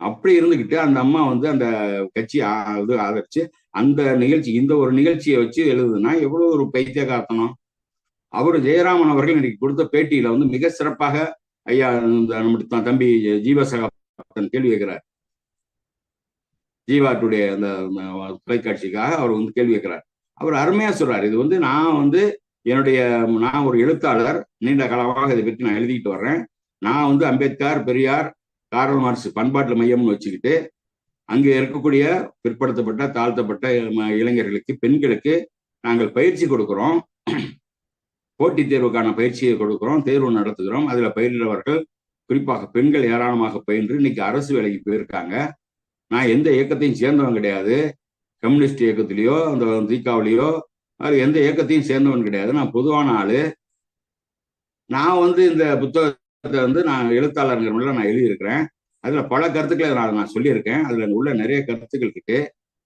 அப்படி இருந்துகிட்டு அந்த அம்மா வந்து அந்த கட்சி இது ஆதரிச்சு அந்த நிகழ்ச்சி, இந்த ஒரு நிகழ்ச்சியை வச்சு எழுதுனா எவ்வளவு ஒரு பைத்தியகார்த்தனம். அவரு ஜெயராமன் அவர்கள் இன்னைக்கு கொடுத்த பேட்டியில வந்து மிக சிறப்பாக ஐயா இந்த நம்முடைய தம்பி ஜீவசகாப்தன் கேள்வி கேட்கிறார். ஜீவாட்டுடைய அந்த தொலைக்காட்சிக்காக அவர் வந்து கேள்வி கேட்கிறார். அவர் அருமையா சொல்றாரு, இது வந்து நான் ஒரு எழுத்தாளர், நீண்ட காலமாக இதை பற்றி நான் எழுதிக்கிட்டு வர்றேன். நான் வந்து அம்பேத்கர், பெரியார், கார்ல் மார்க்ஸ் பண்பாட்டு மையம்னு வச்சுக்கிட்டு அங்கே இருக்கக்கூடிய பிற்படுத்தப்பட்ட தாழ்த்தப்பட்ட இளைஞர்களுக்கு, பெண்களுக்கு நாங்கள் பயிற்சி கொடுக்கிறோம், போட்டித் தேர்வுக்கான பயிற்சியை கொடுக்கிறோம், தேர்வு நடத்துகிறோம். அதுல பயின்றவர்கள் குறிப்பாக பெண்கள் ஏராளமாக பயின்று இன்னைக்கு அரசு வேலைக்கு போயிருக்காங்க. நான் எந்த இயக்கத்தையும் சேர்ந்தவன் கிடையாது, கம்யூனிஸ்ட் இயக்கத்திலேயோ அந்த தீக்காவிலேயோ அது எந்த இயக்கத்தையும் சேர்ந்தவன் கிடையாது. நான் பொதுவான ஆளு. நான் வந்து இந்த புத்தகத்தை வந்து நான் எழுத்தாளருங்கிற முறையில் நான் எழுதியிருக்கிறேன். அதுல பல கருத்துக்களை நான் சொல்லியிருக்கேன். அதுல உள்ள நிறைய கருத்துக்கள் இருக்கு.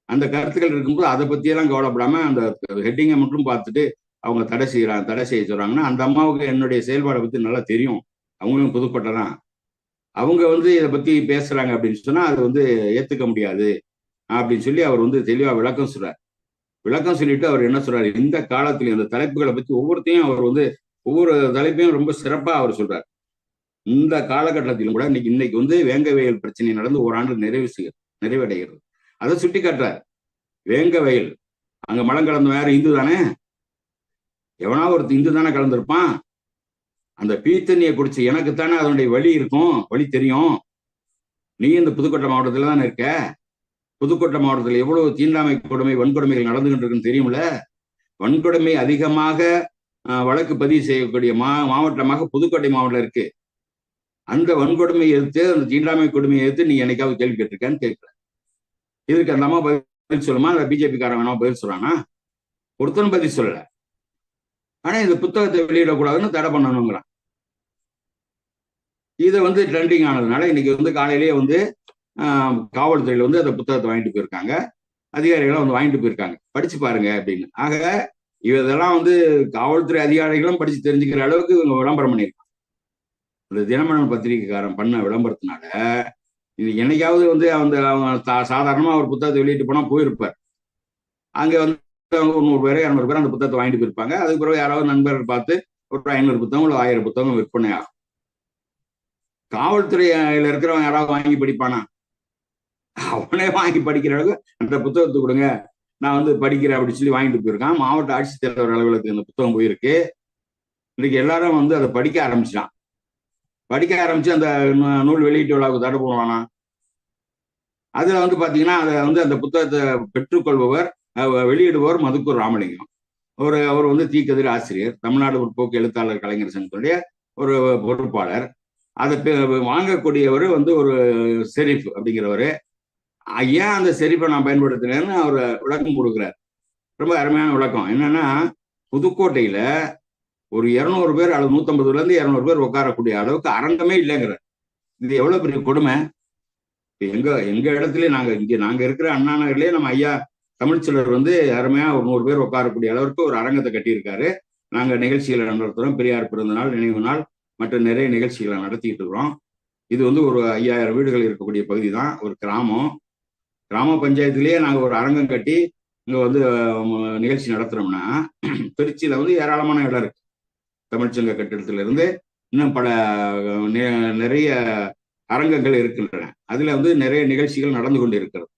அந்த கருத்துக்கள் இருக்கும்போது அதை பத்தியெல்லாம் கவலைப்படாம அந்த ஹெட்டிங்கை மட்டும் பார்த்துட்டு அவங்க தடை செய்ய சொல்றாங்கன்னா, அந்த அம்மாவுக்கு என்னுடைய செயல்பாடை பத்தி நல்லா தெரியும். அவங்களும் புதுப்பட்டதான். அவங்க வந்து இதை பத்தி பேசுறாங்க அப்படின்னு சொன்னா அது வந்து ஏத்துக்க முடியாது அப்படின்னு சொல்லி அவர் வந்து தெளிவா விளக்கம் சொல்றாரு. விளக்கம் சொல்லிட்டு அவர் என்ன சொல்றாரு, இந்த காலத்துல இந்த தலைப்புகளை பத்தி ஒவ்வொருத்தையும் அவர் வந்து ஒவ்வொரு தலைப்பையும் ரொம்ப சிறப்பா அவர் சொல்றாரு. இந்த காலகட்டத்திலும் கூட இன்னைக்கு வந்து வேங்கவயல் பிரச்சனை நடந்து ஓராண்டு நிறைவடைகிறது. அதை சுட்டி காட்டுறாரு. வேங்கவயல் அங்க மலம் கலந்த யாரும் இந்து தானே, எவனா ஒரு இந்து தானே கலந்துருப்பான். அந்த பீத்தண்ணியை குடிச்சு எனக்குத்தானே அதனுடைய வழி இருக்கும், வழி தெரியும். நீ இந்த புதுக்கோட்டை மாவட்டத்துல தானே இருக்க. புதுக்கோட்டை மாவட்டத்தில் எவ்வளவு தீண்டாமை கொடுமை வன்கொடுமைகள் நடந்துகிட்டு இருக்குன்னு தெரியும்ல. வன்கொடுமை அதிகமாக வழக்கு பதிவு செய்யக்கூடிய மாவட்டமாக புதுக்கோட்டை மாவட்டம் இருக்கு. அந்த வன்கொடுமையை எதிர்த்து, அந்த தீண்டாமை கொடுமையை எதிர்த்து நீ என்னைக்காவது கேள்வி கேட்டிருக்கான்னு கேட்கல. இதுக்கு அந்த அம்மா பதில் சொல்லுமா, அந்த பிஜேபி காரன் வேணா பதில் சொல்றானா? ஒருத்தனும் பதில் சொல்லல. ஆனா இந்த புத்தகத்தை வெளியிடக்கூடாதுன்னு தடை பண்ணணுங்கிறான். இதை வந்து ட்ரெண்டிங் ஆனதுனால இன்னைக்கு வந்து காலையிலேயே வந்து காவல்துறையில வந்து அந்த புத்தகத்தை வாங்கிட்டு போயிருக்காங்க, அதிகாரிகளும் வந்து வாங்கிட்டு போயிருக்காங்க, படிச்சு பாருங்க அப்படின்னு. ஆக இதெல்லாம் வந்து காவல்துறை அதிகாரிகளும் படிச்சு தெரிஞ்சுக்கிற அளவுக்கு இவங்க விளம்பரம் பண்ணியிருக்காங்க. இந்த தினமலர் பத்திரிகைக்காரன் பண்ண விளம்பரத்தினால இது என்னைக்காவது வந்து அவங்க சாதாரணமா ஒரு புத்தகத்தை வெளியிட்டு போனா போயிருப்பார். அங்க வந்து 100 பேர் 200 பேர் அந்த புத்தகத்தை வாங்கிட்டு போயிருப்பாங்க. அதுக்கு பிறகு யாராவது நண்பர்கள் பார்த்து ஒரு 500 புத்தகம் இல்லை 1000 புத்தகம் விற்பனை ஆகும். காவல்துறையில இருக்கிறவங்க யாராவது வாங்கி படிப்பானா? அவனே வாங்கி படிக்கிற அளவுக்கு அந்த புத்தகத்தை கொடுங்க, நான் வந்து படிக்கிறேன் அப்படின்னு சொல்லி வாங்கிட்டு போயிருக்கான். மாவட்ட ஆட்சித்தலைவர் அலுவலகத்துக்கு அந்த புத்தகம் போயிருக்கு. இன்னைக்கு எல்லாரும் வந்து அதை படிக்க ஆரம்பிச்சான். படிக்க ஆரம்பிச்சு அந்த நூல் வெளியீட்டு விழாவுக்கு தடை போடுவானா? அதுல வந்து பாத்தீங்கன்னா அதை வந்து அந்த புத்தகத்தை பெற்றுக்கொள்பவர் வெளியிடுபவர் மதுக்கூர் ராமலிங்கம். அவர் வந்து தீக்கதிர் ஆசிரியர், தமிழ்நாடு முற்போக்கு எழுத்தாளர் கலைஞர் சங்கத்துடைய ஒரு பொறுப்பாளர். அதை வாங்கக்கூடியவர் வந்து ஒரு ஷெரீஃப் அப்படிங்கிறவரு. ஏன் அந்த ஷெரீஃபை நான் பயன்படுத்தினேன்னு அவர் விளக்கம் கொடுக்குறார். ரொம்ப அருமையான விளக்கம். என்னன்னா, புதுக்கோட்டையில ஒரு 200 பேர் அல்லது 150 இருந்து 200 பேர் உட்காரக்கூடிய அளவுக்கு அரங்கமே இல்லைங்கிறார். இது எவ்வளவு பெரிய கொடுமை. எங்க இடத்துல நாங்க இருக்கிற அண்ணா நகர்லயே நம்ம ஐயா தமிழ்ச்செல்வர் வந்து அருமையா ஒரு 100 பேர் உட்காரக்கூடிய அளவிற்கு ஒரு அரங்கத்தை கட்டியிருக்காரு. நாங்க நிகழ்ச்சிகளை நடத்துறோம். பெரியார் பிறந்த நாள், நினைவு நாள், மற்ற நிறைய நிகழ்ச்சிகளை நடத்திட்டு இருக்கிறோம். இது வந்து ஒரு 5000 வீடுகள் இருக்கக்கூடிய பகுதி தான், ஒரு கிராமம். கிராம பஞ்சாயத்திலேயே நாங்க ஒரு அரங்கம் கட்டி இங்க வந்து நிகழ்ச்சி நடத்துறோம்னா, திருச்சியில வந்து ஏராளமான இடம் இருக்கு. தமிழ்ச்சங்க கட்டிடத்துல இருந்து இன்னும் பல நிறைய அரங்கங்கள் இருக்கின்றன. அதுல வந்து நிறைய நிகழ்ச்சிகள் நடந்து கொண்டு இருக்கிறது.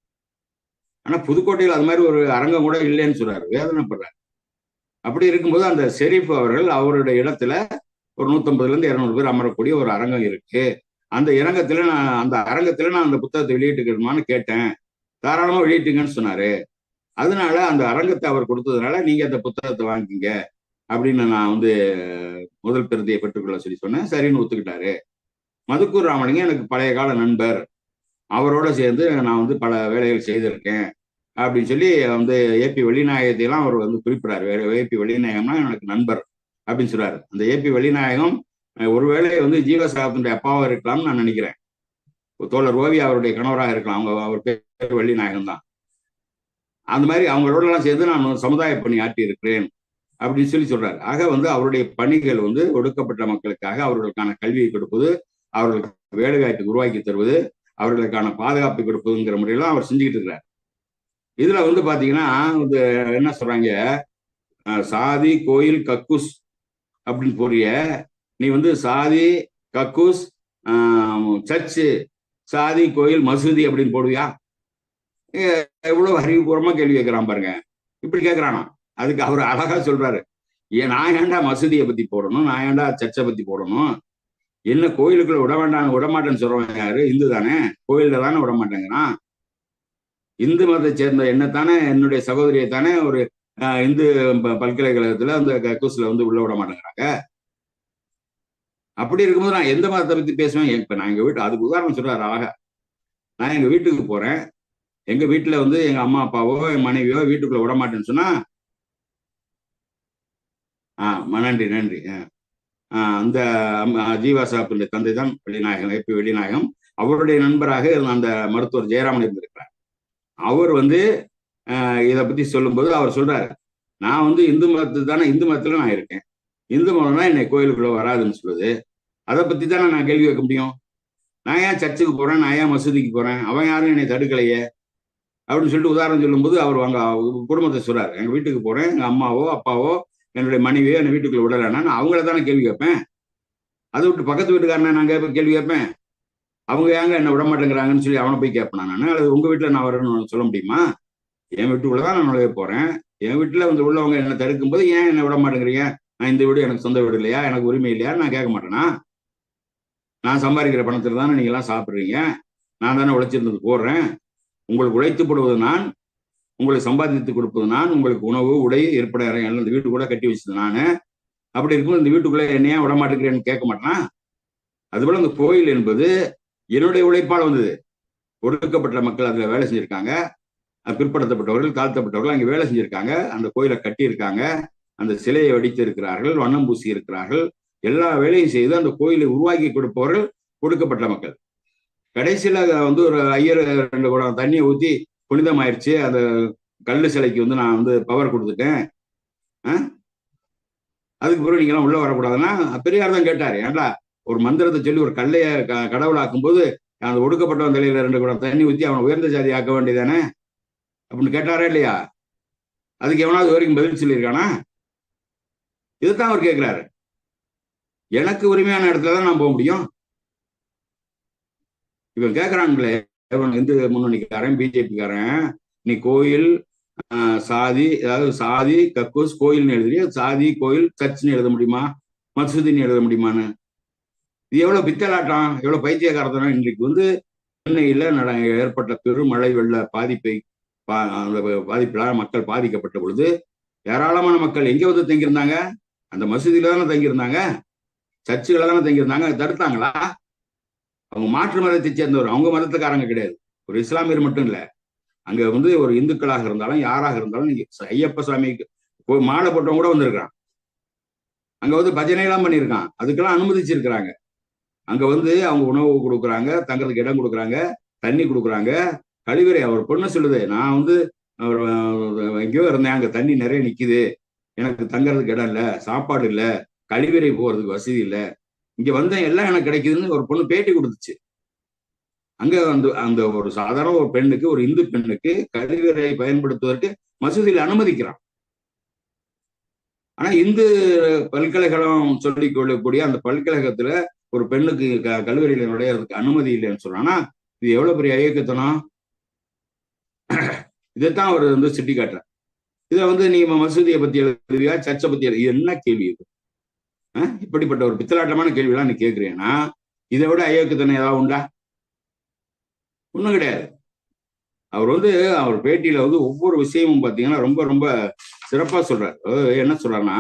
ஆனா புதுக்கோட்டையில் அது மாதிரி ஒரு அரங்கம் கூட இல்லைன்னு சொல்றாரு, வேதனைப்படுறாரு. அப்படி இருக்கும்போது அந்த ஷெரீப் அவர்கள் அவருடைய இடத்துல ஒரு 150ல இருந்து 200 பேர் அமரக்கூடிய ஒரு அரங்கம் இருக்கு. அந்த அரங்கத்துல நான் அந்த புத்தகத்தை வெளியிட்டுக்கணுமான்னு கேட்டேன். தாராளமா வெளியிட்டுங்கன்னு சொன்னாரு. அதனால அந்த அரங்கத்தை அவர் கொடுத்ததுனால நீங்க அந்த புத்தகத்தை வாங்கிங்க அப்படின்னு நான் வந்து முதல் பிரதியை பெற்றுக்கொள்ள சொல்லி சொன்னேன். சரின்னு ஒத்துக்கிட்டாரு. மதுக்கூர் ராமலிங்கம் எனக்கு பழைய கால நண்பர். அவரோட சேர்ந்து நான் வந்து பல வேலைகள் செய்திருக்கேன் அப்படின்னு சொல்லி வந்து ஏபி வெள்ளிநாயகத்தையெல்லாம் அவர் வந்து குறிப்பிடாரு. ஏபி வெள்ளிநாயகம்னா எனக்கு நண்பர் அப்படின்னு சொல்றாரு. அந்த ஏபி வெள்ளிநாயகம் ஒருவேளை வந்து ஜீவசாகத்தினுடைய அப்பாவாக இருக்கலாம்னு நான் நினைக்கிறேன். தோழர் ஓவி அவருடைய கணவராக இருக்கலாம். அவர் பேர் வெள்ளிநாயகம் தான். அந்த மாதிரி அவங்களோட எல்லாம் சேர்ந்து நான் சமுதாய பணி ஆற்றி இருக்கிறேன் அப்படின்னு சொல்லி சொல்றாரு. ஆக வந்து அவருடைய பணிகள் வந்து ஒடுக்கப்பட்ட மக்களுக்காக அவர்களுக்கான கல்வியை கொடுப்பது, அவர்களுக்கு வேலைவாய்ப்பு உருவாக்கி தருவது, அவர்களுக்கான பாதுகாப்பை கொடுப்பதுங்கிற முறையெல்லாம் அவர் செஞ்சுக்கிட்டு இருக்கிறார். இதுல வந்து பாத்தீங்கன்னா வந்து என்ன சொல்றாங்க, சாதி கோயில் கக்கூஸ் அப்படின்னு போறிய நீ வந்து சாதி கக்கூஸ் சர்ச்சு சாதி கோயில் மசூதி அப்படின்னு போடுவியா? எவ்வளவு அறிவுபூர்வமா கேள்வி கேட்கிறான் பாருங்க. இப்படி கேட்கிறானா? அதுக்கு அவர் அழகா சொல்றாரு, நான் ஏன்டா மசூதியை பத்தி போடணும், நான் ஏன்டா சர்ச்சை பத்தி போடணும், என்ன கோயிலுக்குள்ள விடமாட்டேன்னு சொல்றவன் யாரு? இந்து தானே, கோயில்ல தானே விட மாட்டேங்கிறான். இந்து மதத்தை சேர்ந்த என்னத்தானே, என்னுடைய சகோதரியை தானே ஒரு இந்து பல்கலைக்கழகத்துல அந்த கக்கூஸ்ல வந்து உள்ள விட மாட்டேங்கிறாங்க. அப்படி இருக்கும்போது நான் எந்த மதத்தை பத்தி பேசுவேன்? இப்ப நான் எங்க வீட்டு அதுக்கு உதாரணம் சொல்றாரு அழகா. நான் எங்க வீட்டுக்கு போறேன், எங்க வீட்டுல வந்து எங்க அம்மா அப்பாவோ என் மனைவியோ வீட்டுக்குள்ள விட மாட்டேன்னு சொன்னா, நன்றி நன்றி. அந்த ஜீவாசாப்பினுடைய தந்தை தான் வெள்ளிநாயகம், ஏபி வெள்ளிநாயகம். அவருடைய நண்பராக அந்த மருத்துவர் ஜெயராமன் இருந்திருக்கிறார். அவர் வந்து இதை பத்தி சொல்லும்போது அவர் சொல்றாரு, நான் வந்து இந்து மதத்துல நான் இருக்கேன், இந்து மதம் தான் என்னை கோயிலுக்குள்ள வராதுன்னு சொல்லுது, அதை பத்தி தானே நான் கேள்வி வைக்க முடியும். நான் ஏன் சர்ச்சுக்கு போறேன், நான் ஏன் மசூதிக்கு போறேன், அவன் யாரும் என்னை தடுக்கலையே அப்படின்னு சொல்லிட்டு உதாரணம் சொல்லும்போது அவர் அவங்க குடும்பத்தை சொல்றாரு, எங்க வீட்டுக்கு போறேன், எங்க அம்மாவோ அப்பாவோ என்னுடைய மனைவியோ என்னை வீட்டுக்குள்ள விடலைன்னா நான் அவங்கள தானே கேள்வி கேட்பேன். அதை விட்டு பக்கத்து வீட்டுக்காரனை நான் கேள்வி கேட்பேன், அவங்க ஏங்க என்ன விட மாட்டேங்கிறாங்கன்னு சொல்லி அவனை போய் கேட்பேன் நான். அல்லது உங்க வீட்டுல நான் வரேன்னு சொல்ல முடியுமா? என் வீட்டுக்குள்ளதான் நான் நுழைய போறேன், என் வீட்டுல வந்து உள்ளவங்க என்ன தடுக்கும் போது ஏன் என்ன விட மாட்டேங்கிறீங்க, நான் இந்த வீடு எனக்கு சொந்த வீடு இல்லையா, எனக்கு உரிமை இல்லையா நான் கேட்க மாட்டேனா? நான் சம்பாதிக்கிற பணத்துல தானே நீங்க எல்லாம் சாப்பிடுறீங்க, நான் தானே உழைச்சிருந்தது போடுறேன், உங்களுக்கு உழைத்து போடுவது நான், உங்களுக்கு சம்பாதித்து கொடுப்பது நான், உங்களுக்கு உணவு உடை இருப்பட இந்த வீட்டு கூட கட்டி வச்சது நானு. அப்படி இருக்கும்போது இந்த வீட்டுக்குள்ள என்னையா விட மாட்டேங்கிறேன்னு கேட்க மாட்டேனா? அதுபோல இந்த கோயில் என்பது என்னுடைய உழைப்பால் வந்தது. ஒடுக்கப்பட்ட மக்கள் அதுல வேலை செஞ்சிருக்காங்க, பிற்படுத்தப்பட்டவர்கள் தாழ்த்தப்பட்டவர்கள் அங்கே வேலை செஞ்சிருக்காங்க, அந்த கோயிலை கட்டி இருக்காங்க, அந்த சிலையை வடித்து இருக்கிறார்கள், வண்ணம் பூசி இருக்கிறார்கள், எல்லா வேலையும் செய்து அந்த கோயிலை உருவாக்கி கொடுப்பவர்கள் ஒடுக்கப்பட்ட மக்கள். கடைசியில வந்து ஒரு ஐயர் 2 குடம் தண்ணியை ஊற்றி புனிதம் ஆயிடுச்சு, அந்த கல்லு சிலைக்கு வந்து நான் வந்து பவர் கொடுத்துட்டேன், அதுக்கு பிறகு நீங்க எல்லாம் உள்ள வரக்கூடாதுன்னா பெரியார் தான் கேட்டாரு, ஏன்டா ஒரு மந்திரத்தை சொல்லி ஒரு கல்லைய கடவுளாக்கும் போது அந்த ஒடுக்கப்பட்ட நிலையில 2 குடம் தண்ணி ஊற்றி அவனை உயர்ந்த ஜாதி ஆக்க வேண்டியதானே அப்படின்னு கேட்டாரா இல்லையா? அதுக்கு எவனாவது வரைக்கும் பதில் சொல்லியிருக்கானா? இதுதான் அவர் கேட்கிறாரு. எனக்கு உரிமையான இடத்துலதான் நான் போக முடியும். இவன் கேட்கிறான்களே, இந்து முன்னணிக்காரன் பிஜேபிக்காரன், நீ கோயில் சாதி, அதாவது சாதி கக்கூஸ் கோயில்னு எழுதுறிய, சாதி கோயில் சர்ச்னு எழுத முடியுமா, மசூதின்னு எழுத முடியுமான்னு? இது எவ்வளவு பித்தலாட்டம், எவ்வளவு பைத்தியக்காரத்தனம். இன்றைக்கு வந்து சென்னையில ஏற்பட்ட பெருமழை வெள்ள பாதிப்பிலான மக்கள் பாதிக்கப்பட்ட பொழுது ஏராளமான மக்கள் எங்க வந்து தங்கியிருந்தாங்க? அந்த மசூதியில தானே தங்கியிருந்தாங்க, சர்ச்சுகளை தானே தங்கியிருந்தாங்க. தடுத்தாங்களா? அவங்க மாற்று மதத்தை சேர்ந்தவர், அவங்க மதத்துக்காரங்க கிடையாது, ஒரு இஸ்லாமியர் மட்டும் இல்ல. அங்க வந்து ஒரு இந்துக்களாக இருந்தாலும் யாராக இருந்தாலும், நீங்க ஐயப்ப சாமிக்கு மாலை போட்டவங்க கூட வந்திருக்கான். அங்க வந்து பஜனைலாம் பண்ணியிருக்கான், அதுக்கெல்லாம் அனுமதிச்சிருக்கிறாங்க. அங்க வந்து அவங்க உணவு கொடுக்குறாங்க, தங்கறதுக்கு இடம் கொடுக்குறாங்க, தண்ணி கொடுக்குறாங்க, கழிவறை. அவர் பொண்ணு சொல்லுது, நான் வந்து எங்கேயோ இருந்தேன், அங்க தண்ணி நிறைய நிக்குது, எனக்கு தங்கறதுக்கு இடம் இல்லை, சாப்பாடு இல்லை, கழிவறை போறதுக்கு வசதி இல்லை, இங்க வந்தேன் எல்லாம் எனக்கு கிடைக்குதுன்னு ஒரு பொண்ணு பேட்டி கொடுத்துச்சு. அங்க வந்து அந்த ஒரு சாதாரண ஒரு பெண்ணுக்கு, ஒரு இந்து பெண்ணுக்கு கழிவறை பயன்படுத்துவதற்கு மசூதியில் அனுமதிக்கிறான். ஆனா இந்து பல்கலைக்கழகம் சொல்லிக் கொள்ளக்கூடிய அந்த பல்கலைக்கழகத்துல ஒரு பெண்ணுக்கு கழிவறையில நுழையிறதுக்கு அனுமதி இல்லைன்னு சொல்றான்னா இது எவ்வளவு பெரிய ஐயக்கத்தனம். இதைத்தான் அவர் வந்து சுட்டி காட்டுற. இதை வந்து நீ மசூதியை பத்தி எழுதுவியா, சர்ச்சை பத்தி எழுது, என்ன கேள்வி இது? இப்படிப்பட்ட ஒரு பித்தலாட்டமான கேள்வியெல்லாம் நீ கேட்கிறீன்னா இதை விட ஐயக்கத்தனம் ஏதாவது உண்டா? ஒண்ணும் கிடையாது. அவர் வந்து அவர் பேட்டியில வந்து ஒவ்வொரு விஷயமும் பாத்தீங்கன்னா ரொம்ப ரொம்ப சிறப்பா சொல்றாரு. என்ன சொல்றாருன்னா,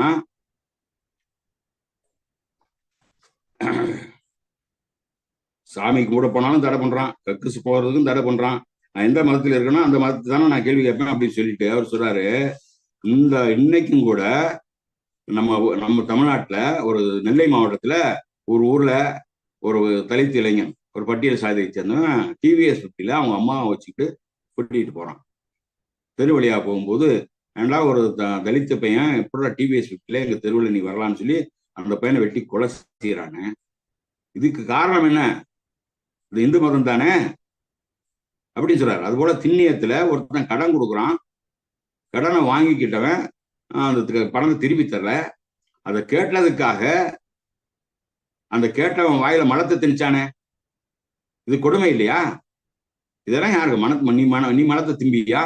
சாமி கும்பிட போனாலும் தடை பண்றான், கக்குசு போறதுக்கும் தடை பண்றான், நான் எந்த மதத்துல இருக்கேனோ அந்த மதத்தை தானே நான் கேள்வி கேட்பேன் அப்படின்னு சொல்லிட்டு அவர் சொல்றாரு. இன்னைக்கும் கூட நம்ம நம்ம தமிழ்நாட்டுல ஒரு நெல்லை மாவட்டத்துல ஒரு ஊர்ல ஒரு தலித் இளைஞன், ஒரு பட்டியல் சாதியை சேர்ந்தவன் டிவிஎஸ் 50ல அவங்க அம்மாவை வச்சுக்கிட்டு கூட்டிட்டு போறான். தெரு வழியா போகும்போது, ஏண்டா ஒரு தலித்த பையன் எப்படா டிவிஎஸ் 50ல எங்க தெருவில் நீ வரலான்னு சொல்லி அந்த பையனை வெட்டி கொலை செய்யறானு. இதுக்கு காரணம் என்ன? இது இந்து மதம் தானே அப்படின்னு சொல்றாரு. அது போல திண்ணியத்துல ஒருத்தன் கடன் கொடுக்குறான், கடனை வாங்கிக்கிட்டவன் அந்த பணத்தை திருப்பி தரல, அதை கேட்டதுக்காக அந்த கேட்டவன் வாயில மலத்தை திணிச்சானே, இது கொடுமை இல்லையா? இதெல்லாம் யாருக்கு நீ மலத்தை திம்பியா?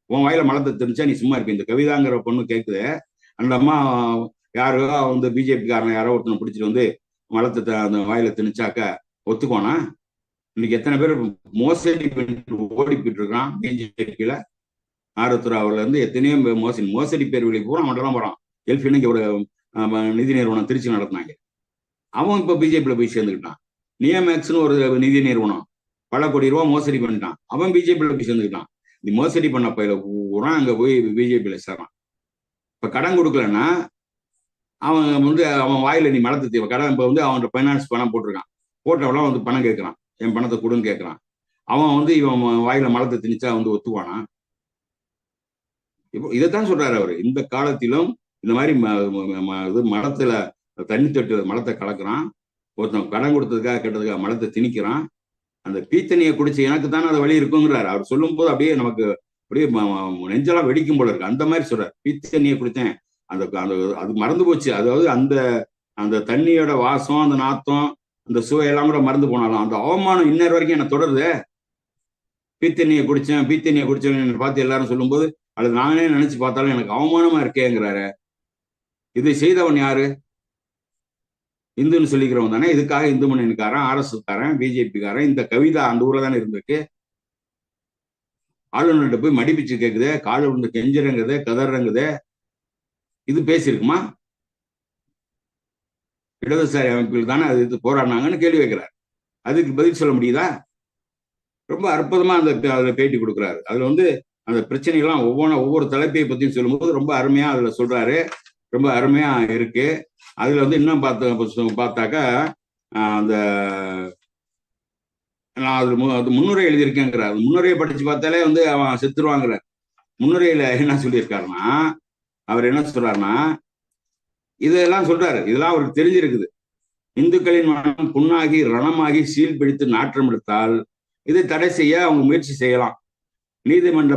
உன் வாயில மலத்தை திணிச்சா நீ சும்மா இருப்ப? இந்த கவிதாங்கிற பொண்ணு கேட்குது, அந்த அம்மா யாரோ வந்து பிஜேபி காரன் யாரோ ஒருத்தனை பிடிச்சிட்டு வந்து மலத்தை அந்த வாயில திணிச்சாக்க ஒத்துக்கோனா? இன்னைக்கு எத்தனை பேர் மோசடி ஓடிப்பிட்டு இருக்கான் பிஜேபியில. ஆருத்ராவில இருந்து எத்தனையோ மோசடி பேர் வெளியே பூரா மட்டும் போறான். எல்பின்னு ஒரு நிதி நிறுவனம் திருச்சி நடத்தினாங்க, அவன் இப்ப பிஜேபியில போய் சேர்ந்துக்கிட்டான். நியமேக்ஸ்னு ஒரு நிதி நிறுவனம் பல கோடி ரூபா மோசடி பண்ணிட்டான், அவன் பிஜேபியில போய் சேர்ந்துக்கிட்டான். இந்த மோசடி பண்ண பயில பூரா அங்க போய் பிஜேபியில சேர்றான். இப்ப கடன் கொடுக்கலன்னா அவன் வந்து அவன் வாயில நீ மலத்தை தீவ கடன். இப்ப வந்து அவன் பைனான்ஸ் பணம் போட்டிருக்கான், போட்டவெல்லாம் வந்து பணம் கேட்கறான், என் பணத்தை கொடுன்னு கேட்கறான். அவன் வந்து இவன் வாயில மலத்தை திணிச்சா வந்து ஒத்துவானா? இப்போ இதைத்தான் சொல்றாரு அவரு. இந்த காலத்திலும் இந்த மாதிரி இது மலத்துல தண்ணி தொட்டு மலத்தை கலக்குறான், ஒருத்தன் கடன் கொடுத்ததுக்காக கேட்டதுக்காக மலத்தை திணிக்கிறான். அந்த பீத்தனியை குடிச்ச எனக்கு தானே அது வழி இருக்குங்கிறாரு அவர். சொல்லும் போது அப்படியே நமக்கு அப்படியே நெஞ்செல்லாம் வெடிக்கும் போல இருக்கு. அந்த மாதிரி சொல்றாரு. பீத்தண்ணியை குடித்தேன், அந்த அந்த அது மறந்து போச்சு. அதாவது அந்த அந்த தண்ணியோட வாசம், அந்த நாத்தம், அந்த சுவையெல்லாம் கூட மறந்து போனாலும் அந்த அவமானம் இன்னொரு வரைக்கும் என்ன தொடருது. பீத்தண்ணியை குடிச்சேன் பார்த்து எல்லாரும் சொல்லும்போது அது நானே நினைச்சு பார்த்தாலும் எனக்கு அவமானமா இருக்கேங்கிறாரு. இதை செய்தவன் யாரு? இந்துன்னு சொல்லிக்கிறவன் தானே. இதுக்காக இந்து முன்னணிக்காரன், RSS காரன், பிஜேபி காரன். இந்த கவிதா அந்த ஊர்ல தானே இருந்திருக்கு. ஆளுநர்கிட்ட போய் மடிப்பிச்சு கேக்குது, கால விழுந்து கெஞ்சுறங்குது, கதறங்குது. இது பேசியிருக்குமா? இடதுசாரி அமைப்புகள் தானே அது போராடினாங்கன்னு கேள்வி வைக்கிறார். அதுக்கு பதில் சொல்ல முடியுதா? ரொம்ப அற்புதமா அந்த அதுல பேட்டி கொடுக்குறாரு. அதுல வந்து அந்த பிரச்சனைகள்லாம் ஒவ்வொரு தலைப்பை பத்தியும் சொல்லும்போது ரொம்ப அருமையா அதுல சொல்றாரு. ரொம்ப அருமையா இருக்கு. அதுல வந்து இன்னும் பார்த்தாக்கா அந்த நான் அது முன்னுரை எழுதியிருக்கேங்கிற அது முன்னுரையை படிச்சு பார்த்தாலே வந்து அவன் செத்துருவாங்கிற. முன்னுரையில என்ன சொல்லியிருக்காருன்னா, அவர் என்ன சொல்றாருன்னா, இதெல்லாம் சொல்றாரு, இதெல்லாம் அவருக்கு தெரிஞ்சிருக்குது. இந்துக்களின் மனம் புண்ணாகி ரணமாகி சீல் பிடித்து நாற்றம் எடுத்தால் இதை தடை செய்ய அவங்க முயற்சி செய்யலாம். நீதிமன்ற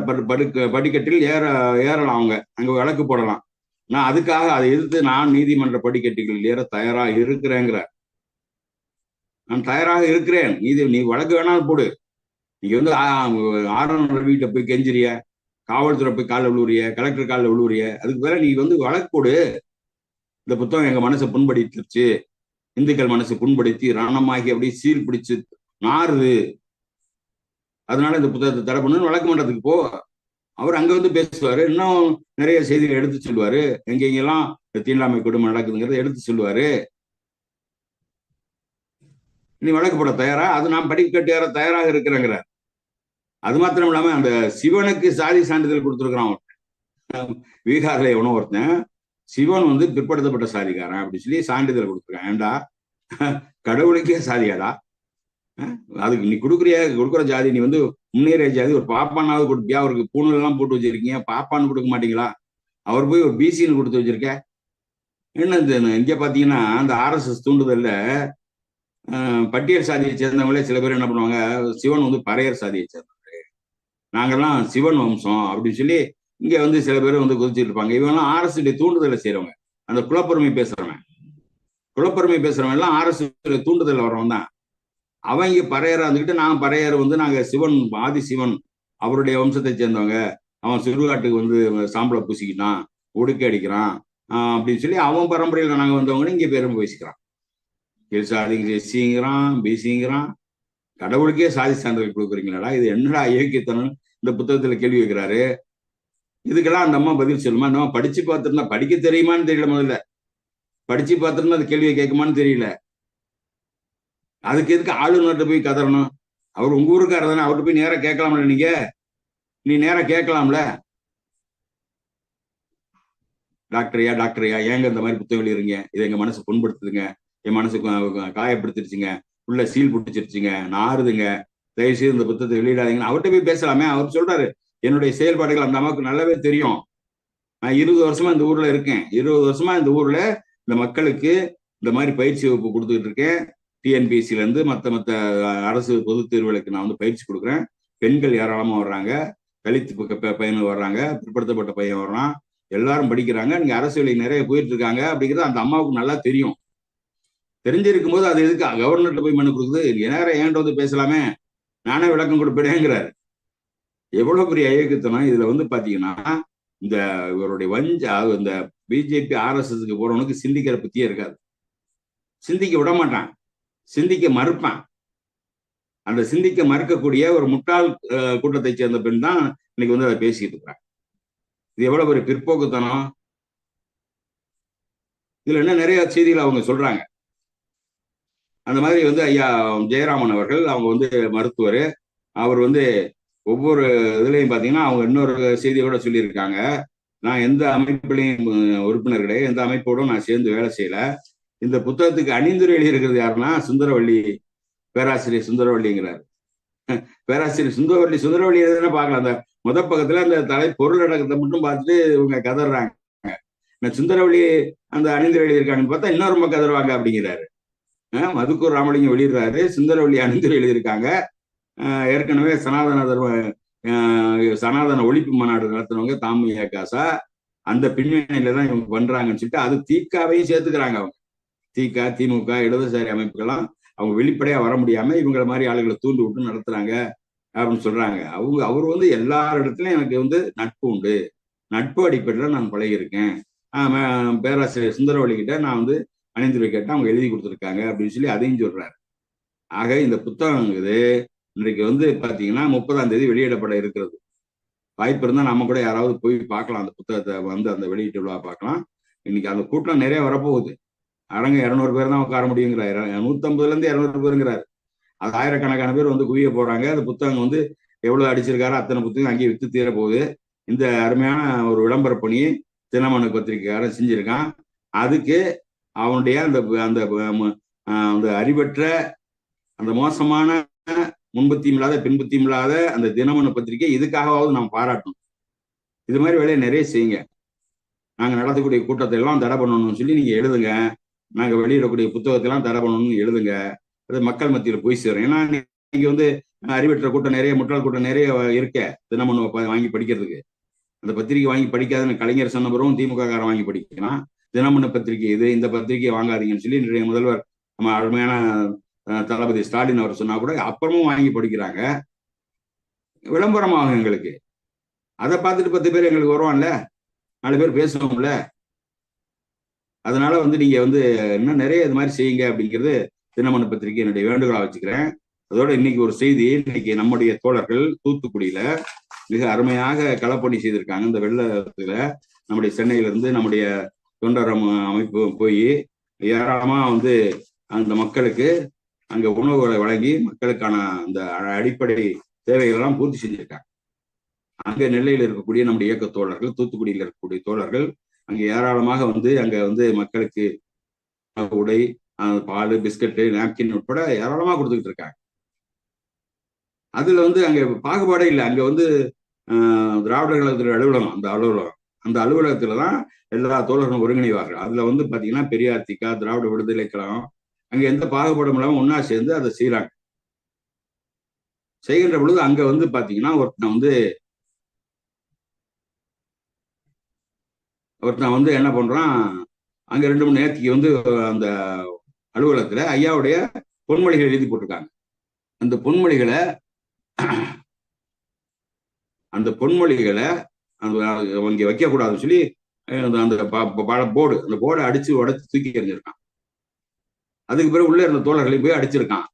படிக்கட்டில் ஏறலாம், அவங்க அங்க வழக்கு போடலாம். நான் அதுக்காக அதை எதிர்த்து நான் நீதிமன்ற படிக்கட்டுகளில் ஏற தயாராக இருக்கிறேங்கிற. நான் தயாராக இருக்கிறேன், நீ வழக்கு வேணாலும் போடு. நீங்க வந்து ஆளுநர் வீட்டை போய் கெஞ்சிரிய, காவல்துறை போய் காலில் விழுவுறிய, கலெக்டர் காலில் விழுவுறிய, அதுக்கு பேர நீ வந்து வழக்கு போடு. இந்த புத்தகம் எங்க மனசை புண்படுத்திருச்சு, இந்துக்கள் மனசு புண்படுத்தி ரணமாகி அப்படியே சீல் பிடிச்சு நாறுது, அதனால இந்த புத்தகத்தை தடை பண்ணு, வழக்கு மன்றத்துக்கு போ. அவர் அங்க வந்து பேசுவாரு, இன்னும் நிறைய செய்திகளை எடுத்து சொல்லுவாரு, எங்கெங்கெல்லாம் தீண்டாமை கொடுமை நடக்குதுங்கிறத எடுத்து சொல்லுவாரு. நீ வழக்கு போட தயாரா? அது நான் படிக்கட்டு ஏற தயாராக இருக்கிறேங்கிற. அது மாத்திரம் இல்லாம அந்த சிவனுக்கு சாதி சான்றிதழ் கொடுத்துருக்கிறான் பீகார்ல எவனோ ஒருத்தன். சிவன் வந்து பிற்படுத்தப்பட்ட சாதிக்காரன் அப்படின்னு சொல்லி சான்றிதழ் கொடுத்துருக்கான். ஏண்டா கடவுளுக்கே சாதியாடா? அதுக்கு நீ கொடுக்குற ஜாதி நீ வந்து முன்னேறிய ஜாதி, ஒரு பாப்பானாவது கொடுப்பியா? அவருக்கு பூணூல் எல்லாம் போட்டு வச்சிருக்கீங்க, பாப்பான்னு கொடுக்க மாட்டீங்களா? அவர் போய் ஒரு பிசின்னு கொடுத்து வச்சிருக்க. என்ன இங்க பாத்தீங்கன்னா அந்த RSS தூண்டுதல்ல பட்டியல் சாதியை சேர்ந்தவங்களே சில பேர் என்ன பண்ணுவாங்க, சிவன் வந்து பறையர் சாதியை சேர்ந்தவங்க, நாங்கெல்லாம் சிவன் வம்சம் அப்படின்னு சொல்லி இங்க வந்து சில பேர் வந்து குதிச்சுட்டு இருப்பாங்க. இவங்கெல்லாம் RSS தூண்டுதலை செய்யறவங்க. அந்த குலப்பெருமை பேசுறவன் எல்லாம் RSS தூண்டுதல் வரவன் தான். அவங்க பறையரா இருந்துக்கிட்டு, நான் பறையர் வந்து நாங்க சிவன், ஆதி சிவன் அவருடைய வம்சத்தை சேர்ந்தவங்க, அவன் சுடுகாட்டுக்கு வந்து சாம்பலை பூசிக்கிட்டான், உடுக்கை அடிக்கிறான் அப்படின்னு சொல்லி அவன் பரம்பரையில் நாங்க வந்தவங்கன்னு இங்க பெருமை பேசிக்கிறான். கீழ் சாதிங்க எஸ்சிங்கிறான், பிசிங்கிறான். கடவுளுக்கே சாதி சான்றிதழ் கொடுக்குறீங்களா? இது என்னடா இயக்கித்தனம்? இந்த புத்தகத்துல கேள்வி வைக்கிறாரு. இதுக்கெல்லாம் அந்த அம்மா பதில் சொல்லுமா? நம்ம படிச்சு பார்த்துருந்தா, படிக்க தெரியுமான்னு தெரியல, முதல்ல படிச்சு பார்த்துருந்தா அது கேள்வியை கேட்குமான்னு தெரியல. அதுக்கு எதுக்கு ஆளுநர்கிட்ட போய் கதறணும்? அவர் உங்க ஊருக்காரர் தானே, அவர்கிட்ட போய் நேரம் கேட்கலாம்ல. நீ நேரம் கேட்கலாம்ல. டாக்டரையா ஏங்க இந்த மாதிரி புத்தகம் எழுதுறீங்க? இதை எங்க மனசு புண்படுத்துதுங்க, என் மனசு காயப்படுத்திருச்சுங்க, உள்ள சீல் பிடிச்சிருச்சுங்க, நாறுதுங்க, தயவு செய்து இந்த புத்தகத்தை வெளியிடாதீங்கன்னு அவர்கிட்ட போய் பேசலாமே. அவர் சொல்றாரு, என்னுடைய செயல்பாடுகள் அந்த அம்மாவுக்கு நல்லாவே தெரியும். நான் 20 வருஷமா இந்த ஊர்ல இருக்கேன். 20 வருஷமா இந்த ஊர்ல இந்த மக்களுக்கு இந்த மாதிரி பயிற்சி வகுப்பு கொடுத்துட்டு இருக்கேன். TNPSC இருந்து மற்ற அரசு பொது தேர்வுகளுக்கு நான் வந்து பயிற்சி கொடுக்குறேன். பெண்கள் ஏராளமா வர்றாங்க, தலித் பையன் வர்றாங்க, பிற்படுத்தப்பட்ட பையன் வர்றான், எல்லாரும் படிக்கிறாங்க. நீங்க அரசு வேலை நிறைய போயிட்டு இருக்காங்க அப்படிங்கிறது அந்த அம்மாவுக்கு நல்லா தெரியும். தெரிஞ்சிருக்கும் போது அது எதுக்கு கவர்னர்கிட்ட போய் மனு கொடுக்குது? நேரம் ஏன்ட்ட வந்து பேசலாமே, நானே விளக்கம் கொடுப்பேங்கிறாரு. எவ்வளவு பெரிய இயக்கத்தனம் இதுல வந்து பாத்தீங்கன்னா, இந்த இவருடைய இந்த பிஜேபி RSSக்கு போறவனுக்கு சிந்திக்கிற பத்தியே இருக்காது. சிந்திக்க விட மாட்டான், சிந்திக்க மறுப்பான். அந்த சிந்திக்க மறுக்கக்கூடிய ஒரு முட்டாள் கூட்டத்தை சேர்ந்த பெண் தான் இன்னைக்கு வந்து அதை பேசிட்டு இருக்கிறான். இது எவ்வளவு பெரிய பிற்போக்குத்தனம்! இதுல என்ன நிறைய செய்திகள் அவங்க சொல்றாங்க. அந்த மாதிரி வந்து ஐயா ஜெயராமன் அவர்கள், அவங்க வந்து மருத்துவர், அவர் வந்து ஒவ்வொரு இதுலையும் பாத்தீங்கன்னா அவங்க இன்னொரு செய்தியோட சொல்லியிருக்காங்க, நான் எந்த அமைப்புலையும் உறுப்பினர் கிடையாது, எந்த அமைப்போடும் நான் சேர்ந்து வேலை செய்யல. இந்த புத்தகத்துக்கு அணிந்துரை எழுதியிருக்கிறது யாருன்னா சுந்தரவள்ளி, பேராசிரியர் சுந்தரவள்ளிங்கிறார். பேராசிரியர் சுந்தரவள்ளி எதுனா பார்க்கலாம். அந்த பக்கத்துல அந்த பொருளடக்கத்தை மட்டும் பார்த்துட்டு இவங்க கதறாங்க. சுந்தரவள்ளி அந்த அணிந்துரை எழுதியிருக்காங்கன்னு பார்த்தா இன்னொரு ரொம்ப கதறுவாங்க அப்படிங்கிறாரு. மதுக்கூர் ராமலிங்கம் வெளியிடுறாரு, சுந்தரவள்ளி அணிந்துரை எழுதியிருக்காங்க. ஏற்கனவே சனாதன ஒழிப்பு மாநாடு நடத்துனவங்க தாமியா காசா, அந்த பின்னணியில தான் இவங்க பண்றாங்கன்னு சொல்லிட்டு அது தீக்காவையும் சேர்த்துக்கிறாங்க. அவங்க திமுக இடதுசாரி அமைப்புகள்லாம் அவங்க வெளிப்படையா வர முடியாம இவங்களை மாதிரி ஆளுகளை தூண்டு விட்டு நடத்துறாங்க அப்படின்னு சொல்றாங்க. அவர் வந்து எல்லாரிடத்துலயும் எனக்கு வந்து நட்பு உண்டு, நட்பு அடிப்படையில் நான் பழகியிருக்கேன். பேராசிரியர் சுந்தரவள்ளி கிட்ட நான் வந்து அணிந்துரை கேட்டேன், அவங்க எழுதி கொடுத்துருக்காங்க அப்படின்னு சொல்லி அதையும் சொல்றாரு. ஆக இந்த புத்தகம் இன்றைக்கு வந்து பாத்தீங்கன்னா 30ஆம் தேதி வெளியிடப்பட இருக்கிறது. வாய்ப்பு இருந்தா நம்ம கூட யாராவது போய் பார்க்கலாம், அந்த புத்தகத்தை வந்து அந்த வெளியீட்டு விழா பார்க்கலாம். இன்னைக்கு அந்த கூட்டம் நிறைய வரப்போகுது. அரங்க 200 பேர் தான் உட்கார முடியுங்கிறாரு, 150ல இருந்து 200 பேருங்கிறாரு. அது ஆயிரக்கணக்கான பேர் வந்து குவிய போறாங்க. அந்த புத்தகம் வந்து எவ்வளவு அடிச்சிருக்காரோ அத்தனை புத்தகம் அங்கேயே வித்து தீர போகுது. இந்த அருமையான ஒரு விளம்பர பணியை தினமணி பத்திரிகைக்காரன் செஞ்சிருக்கான். அதுக்கு அவனுடைய அந்த அந்த அந்த அறிவற்ற, அந்த மோசமான, முன்பத்தியும் இல்லாத பின்பத்தியும் இல்லாத அந்த தினமணி பத்திரிகை இதுக்காகவாவது நாம் பாராட்டணும். இது மாதிரி வேலையை நிறைய செய்யுங்க. நாங்க நடத்தக்கூடிய கூட்டத்தை எல்லாம் தடை பண்ணணும்னு சொல்லி நீங்க எழுதுங்க. நாங்க வெளியிடக்கூடிய புத்தகத்தை எல்லாம் தடை பண்ணணும்னு எழுதுங்க. அது மக்கள் மத்தியில போய் சேரும். ஏன்னா நீங்க வந்து அறிவற்ற கூட்டம் நிறைய, முட்டாள் கூட்டம் நிறைய இருக்க தினமணி வாங்கி படிக்கிறதுக்கு. அந்த பத்திரிகை வாங்கி படிக்காதுன்னு கலைஞர் சொன்ன பிறகும் திமுக காரன் வாங்கி படிக்கலாம். தினமணி பத்திரிகை இது, இந்த பத்திரிகையை வாங்காதீங்கன்னு சொல்லி இன்றைய முதல்வர் நம்ம அருமையான தளபதி ஸ்டாலின் அவர் சொன்னா கூட அப்புறமும் வாங்கி படிக்கிறாங்க. விளம்பரமாகும் எங்களுக்கு. அதை பார்த்துட்டு 10 பேர் எங்களுக்கு வருவான்ல, 4 பேர் பேசுவோம்ல. அதனால வந்து நீங்க வந்து இன்னும் நிறைய இது மாதிரி செய்யுங்க அப்படிங்கிறது தினமணி பத்திரிகை என்னுடைய வேண்டுகோளா வச்சுக்கிறேன். அதோட இன்னைக்கு ஒரு செய்தி, இன்னைக்கு நம்முடைய தோழர்கள் தூத்துக்குடியில மிக அருமையாக களப்பணி செய்திருக்காங்க. இந்த வெள்ளத்துல நம்முடைய சென்னையில இருந்து நம்முடைய தொண்டர் அமைப்பு போய் ஏராளமா வந்து அந்த மக்களுக்கு அங்க உணவுகளை வழங்கி மக்களுக்கான அந்த அடிப்படை தேவைகள் எல்லாம் பூர்த்தி செஞ்சிருக்காங்க. அங்க நெல்லையில் இருக்கக்கூடிய நம்முடைய இயக்க தோழர்கள், தூத்துக்குடியில் இருக்கக்கூடிய தோழர்கள் அங்க ஏராளமாக வந்து அங்க வந்து மக்களுக்கு உடை, பால், பிஸ்கட்டு, நாப்கின் உட்பட ஏராளமா கொடுத்துக்கிட்டு இருக்காங்க. அதுல வந்து அங்க பாகுபாடே இல்லை. அங்க வந்து திராவிடர் கழகத்துடைய அலுவலகம், அந்த அலுவலகத்துல தான் எல்லா தோழர்களும் ஒருங்கிணைவார்கள். அதுல வந்து பாத்தீங்கன்னா பெரியார் திகா, திராவிட விடுதலை கழகம், அங்க எந்த பாகுபாடும் இல்லாம ஒன்னா சேர்ந்து அதை செய்யறாங்க. செய்கின்ற பொழுது அங்க வந்து பாத்தீங்கன்னா ஒருத்தன் வந்து என்ன பண்றான், அங்க 2 மணி நேரத்துக்கு வந்து அந்த அலுவலகத்துல ஐயாவுடைய பொன்மொழிகள் எழுதி போட்டிருக்காங்க. அந்த பொன்மொழிகளை இங்க வைக்க கூடாதுன்னு சொல்லி அந்த போர்டை அடிச்சு உடைச்சு தூக்கி எறிஞ்சிருக்கான். அதுக்கு பிறகு உள்ள இருந்த தோழர்களையும் போய் அடிச்சிருக்கான்.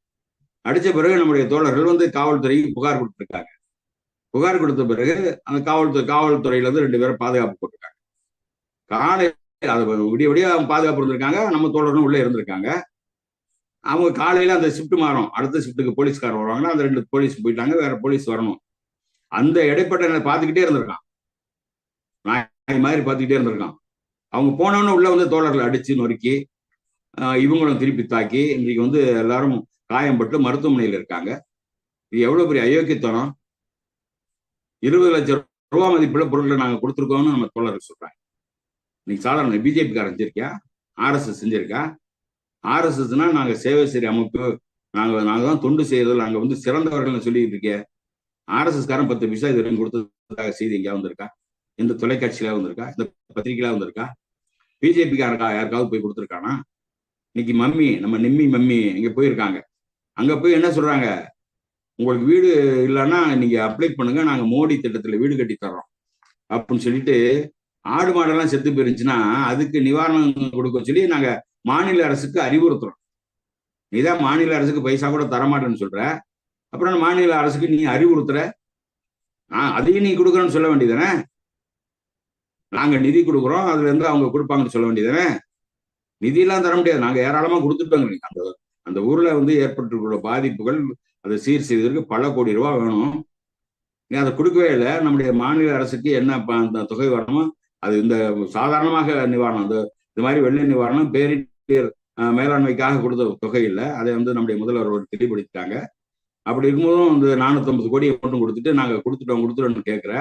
அடிச்ச பிறகு நம்முடைய தோழர்கள் வந்து காவல்துறைக்கு புகார் கொடுத்திருக்காங்க. புகார் கொடுத்த பிறகு அந்த காவல்துறையில இருந்து 2 பேரும் பாதுகாப்பு போட்டிருக்காங்க. காலையில் விடிய விடிய அவங்க பாதுகாப்பு இருந்திருக்காங்க. நம்ம தோழர்களும் உள்ள இருந்திருக்காங்க. அவங்க காலையில அந்த ஷிஃப்ட் மாறும், அடுத்த ஷிஃப்ட்டுக்கு போலீஸ்கார் வருவாங்கன்னா அந்த 2 போலீஸ் போயிட்டாங்க, வேற போலீஸ் வரணும். அந்த இடைப்பட்ட பார்த்துக்கிட்டே இருந்திருக்கான், நாய் மாதிரி பார்த்துக்கிட்டே இருந்திருக்கான். அவங்க போனவொன்னு உள்ள வந்து தோழர்களை அடிச்சு நொறுக்கி இவங்களும் திருப்பி தாக்கி இன்னைக்கு வந்து எல்லாரும் காயம்பட்டு மருத்துவமனையில் இருக்காங்க. இது எவ்வளவு பெரிய அயோக்கியத்தனம்! 20 லட்சம் ரூபாய் மதிப்புள்ள பொருட்களை நாங்க கொடுத்துருக்கோம்னு நம்ம தோழர்கள் சொல்றாங்க. இன்னைக்கு சாதாரண பிஜேபி காரன் செஞ்சிருக்கா, RSS செஞ்சிருக்கா? RSSனா நாங்க சேவை சரி அமைப்பு, நாங்க தான் தொண்டு செய்யறதில் நாங்க வந்து சிறந்தவர்கள் சொல்லிட்டு இருக்கேன். RSS காரன் 10 பைசா இது வரைக்கும் கொடுத்ததாக செய்தி எங்கேயா வந்திருக்கா? இந்த தொலைக்காட்சியில வந்திருக்கா? இந்த பத்திரிகையில வந்திருக்கா? பிஜேபி காரக்கா யாருக்காவது போய் கொடுத்துருக்கானா? இன்னைக்கு நம்ம நிம்மி மம்மி இங்க போயிருக்காங்க. அங்க போய் என்ன சொல்றாங்க, உங்களுக்கு வீடு இல்லைன்னா நீங்க அப்ளை பண்ணுங்க, நாங்க மோடி திட்டத்துல வீடு கட்டி தர்றோம் அப்படின்னு சொல்லிட்டு, ஆடு மாடெல்லாம் செத்து போயிருந்துச்சுன்னா அதுக்கு நிவாரணம் கொடுக்க சொல்லி நாங்க மாநில அரசுக்கு அறிவுறுத்துறோம். நீதான் மாநில அரசுக்கு பைசா கூட தரமாட்டேன்னு சொல்ற, அப்புறம் மாநில அரசுக்கு நீ அறிவுறுத்துற, அதையும் நீ கொடுக்குறன்னு சொல்ல வேண்டியதானே? நாங்க நிதி கொடுக்குறோம், அதுல இருந்து அவங்க கொடுப்பாங்கன்னு சொல்ல வேண்டியதானே? நிதியெல்லாம் தர முடியாது, நாங்க ஏராளமா கொடுத்துட்டோங்க. அந்த ஊர்ல வந்து ஏற்பட்டுள்ள பாதிப்புகள் அதை சீர் செய்வதற்கு பல கோடி ரூபாய் வேணும். நீ அதை கொடுக்கவே இல்லை. நம்முடைய மாநில அரசுக்கு என்ன அந்த தொகை வரணுமோ அது இந்த சாதாரணமாக நிவாரணம், இந்த மாதிரி வெள்ள நிவாரணம் பேரிடர் மேலாண்மைக்காக கொடுத்த தொகை இல்லை. அதை வந்து நம்முடைய முதல்வர் தெளிவுபடுத்திட்டாங்க. அப்படி இருக்கும்போதும் இந்த 450 கோடியை மட்டும் கொடுத்துட்டு நாங்க கொடுத்துட்டோம்னு கேட்கிற,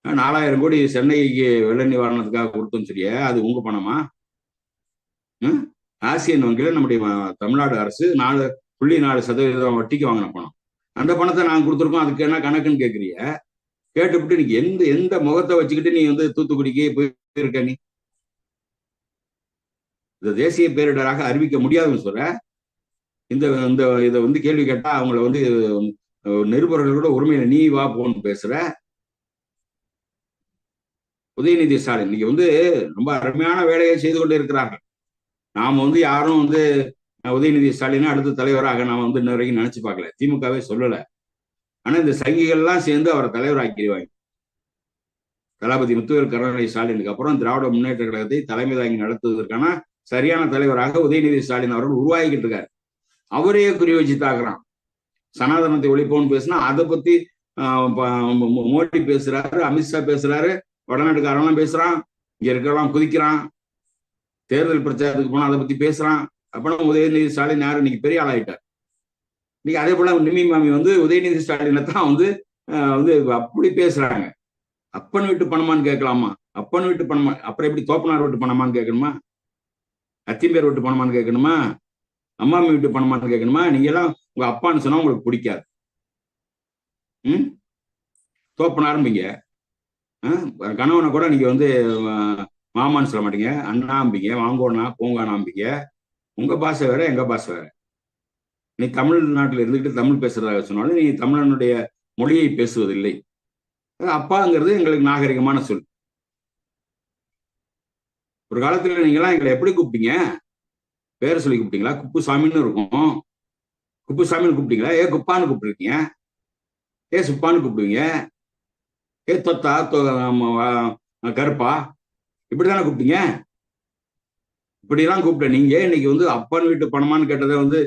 4000 கோடி சென்னைக்கு வெள்ள நிவாரணத்துக்காக கொடுத்தோம்னு சொல்லிய, அது உங்க பணமா? ஆசியன் வங்கியில நம்முடைய தமிழ்நாடு அரசு 4.4% வட்டிக்கு வாங்கின பணம். அந்த பணத்தை நாங்க கொடுத்துருக்கோம், அதுக்கு என்ன கணக்குன்னு கேட்குறிய? கேட்டுவிட்டு நீங்க எந்த முகத்தை வச்சுக்கிட்டு நீ வந்து தூத்துக்குடிக்கு போயிருக்க? நீ இந்த தேசிய பேரிடராக அறிவிக்க முடியாதுன்னு சொல்ற. இதை வந்து கேள்வி கேட்டா அவங்கள வந்து நிருபர்களோட உரிமையில நீ வா போன்னு பேசுற. உதயநிதி ஸ்டாலின் இன்னைக்கு வந்து ரொம்ப அருமையான வேலையை செய்து கொண்டு இருக்கிறார்கள். நாம வந்து யாரும் வந்து உதயநிதி ஸ்டாலின் அடுத்த தலைவராக நாம வந்து இன்ன வரைக்கும் நினைச்சு பார்க்கல, திமுகவே சொல்லல. ஆனா இந்த சங்கிகள்லாம் சேர்ந்து அவரை தலைவராக்கிடுவாங்க. தளபதி முத்துவேல் கருணாநிதி ஸ்டாலினுக்கு அப்புறம் திராவிட முன்னேற்ற கழகத்தை தலைமை தாங்கி நடத்துவதற்கான சரியான தலைவராக உதயநிதி ஸ்டாலின் அவர்கள் உருவாகிக்கிட்டு இருக்காரு. அவரே குறி வச்சு தாக்குறான். சனாதனத்தை ஒழிப்போம்னு பேசினா அதை பத்தி மோடி பேசுறாரு, அமித்ஷா பேசுறாரு, வடநாட்டுக்காரெல்லாம் பேசுறான், இங்க இருக்கலாம் குதிக்கிறான். தேர்தல் பிரச்சாரத்துக்கு போனா அதை பத்தி பேசுறான். அப்பனா உதயநிதி ஸ்டாலின் யாரு? இன்னைக்கு பெரிய ஆளாயிட்டார். இன்னைக்கு அதே போல நிம்மி மாமி வந்து உதயநிதி ஸ்டாலினை தான் வந்து அப்படி பேசுறாங்க. அப்பன் வீட்டு பணமான்னு கேட்கலாமா? அப்பன் வீட்டு பணமா? அப்புறம் எப்படி தோப்பனார் வீட்டு பணமான்னு கேட்கணுமா? அத்திம்பேர் வீட்டு பணமான்னு கேட்கணுமா? அம்மாமி வீட்டு பணமான்னு கேட்கணுமா? நீங்க எல்லாம் உங்க அப்பான்னு சொன்னா உங்களுக்கு பிடிக்காது. தோப்பனாரும்பீங்க. கணவனை கூட நீங்க வந்து மாமான்னு சொல்ல மாட்டீங்க, அண்ணாம்பிங்க, வாங்கோண்ணா போங்கானாம்பிங்க. உங்க பாஷை வேற, எங்க பாஷை வேற. நீ தமிழ்நாட்டில் இருந்துகிட்டு தமிழ் பேசுறதாக சொன்னாலும் நீ தமிழனுடைய மொழியை பேசுவதில்லை. அப்பாங்கிறது எங்களுக்கு நாகரிகமான சொல். ஒரு காலத்துல நீங்கெல்லாம் எங்களை எப்படி கூப்பிட்டீங்க? பேரை சொல்லி கூப்பிட்டீங்களா? குப்புசாமின்னு இருக்கும். குப்புசாமின்னு கூப்பிட்டீங்களா? குப்பான்னு கூப்பிட்டுருக்கீங்க, சுப்பான்னு கூப்பிடுவீங்க, தொத்தா கருப்பா, இப்படித்தானே கூப்பிட்டீங்க. இப்படிலாம் கூப்பிட்ட நீங்க இன்னைக்கு வந்து அப்பன் வீட்டு பணமான்னு கேட்டதை வந்து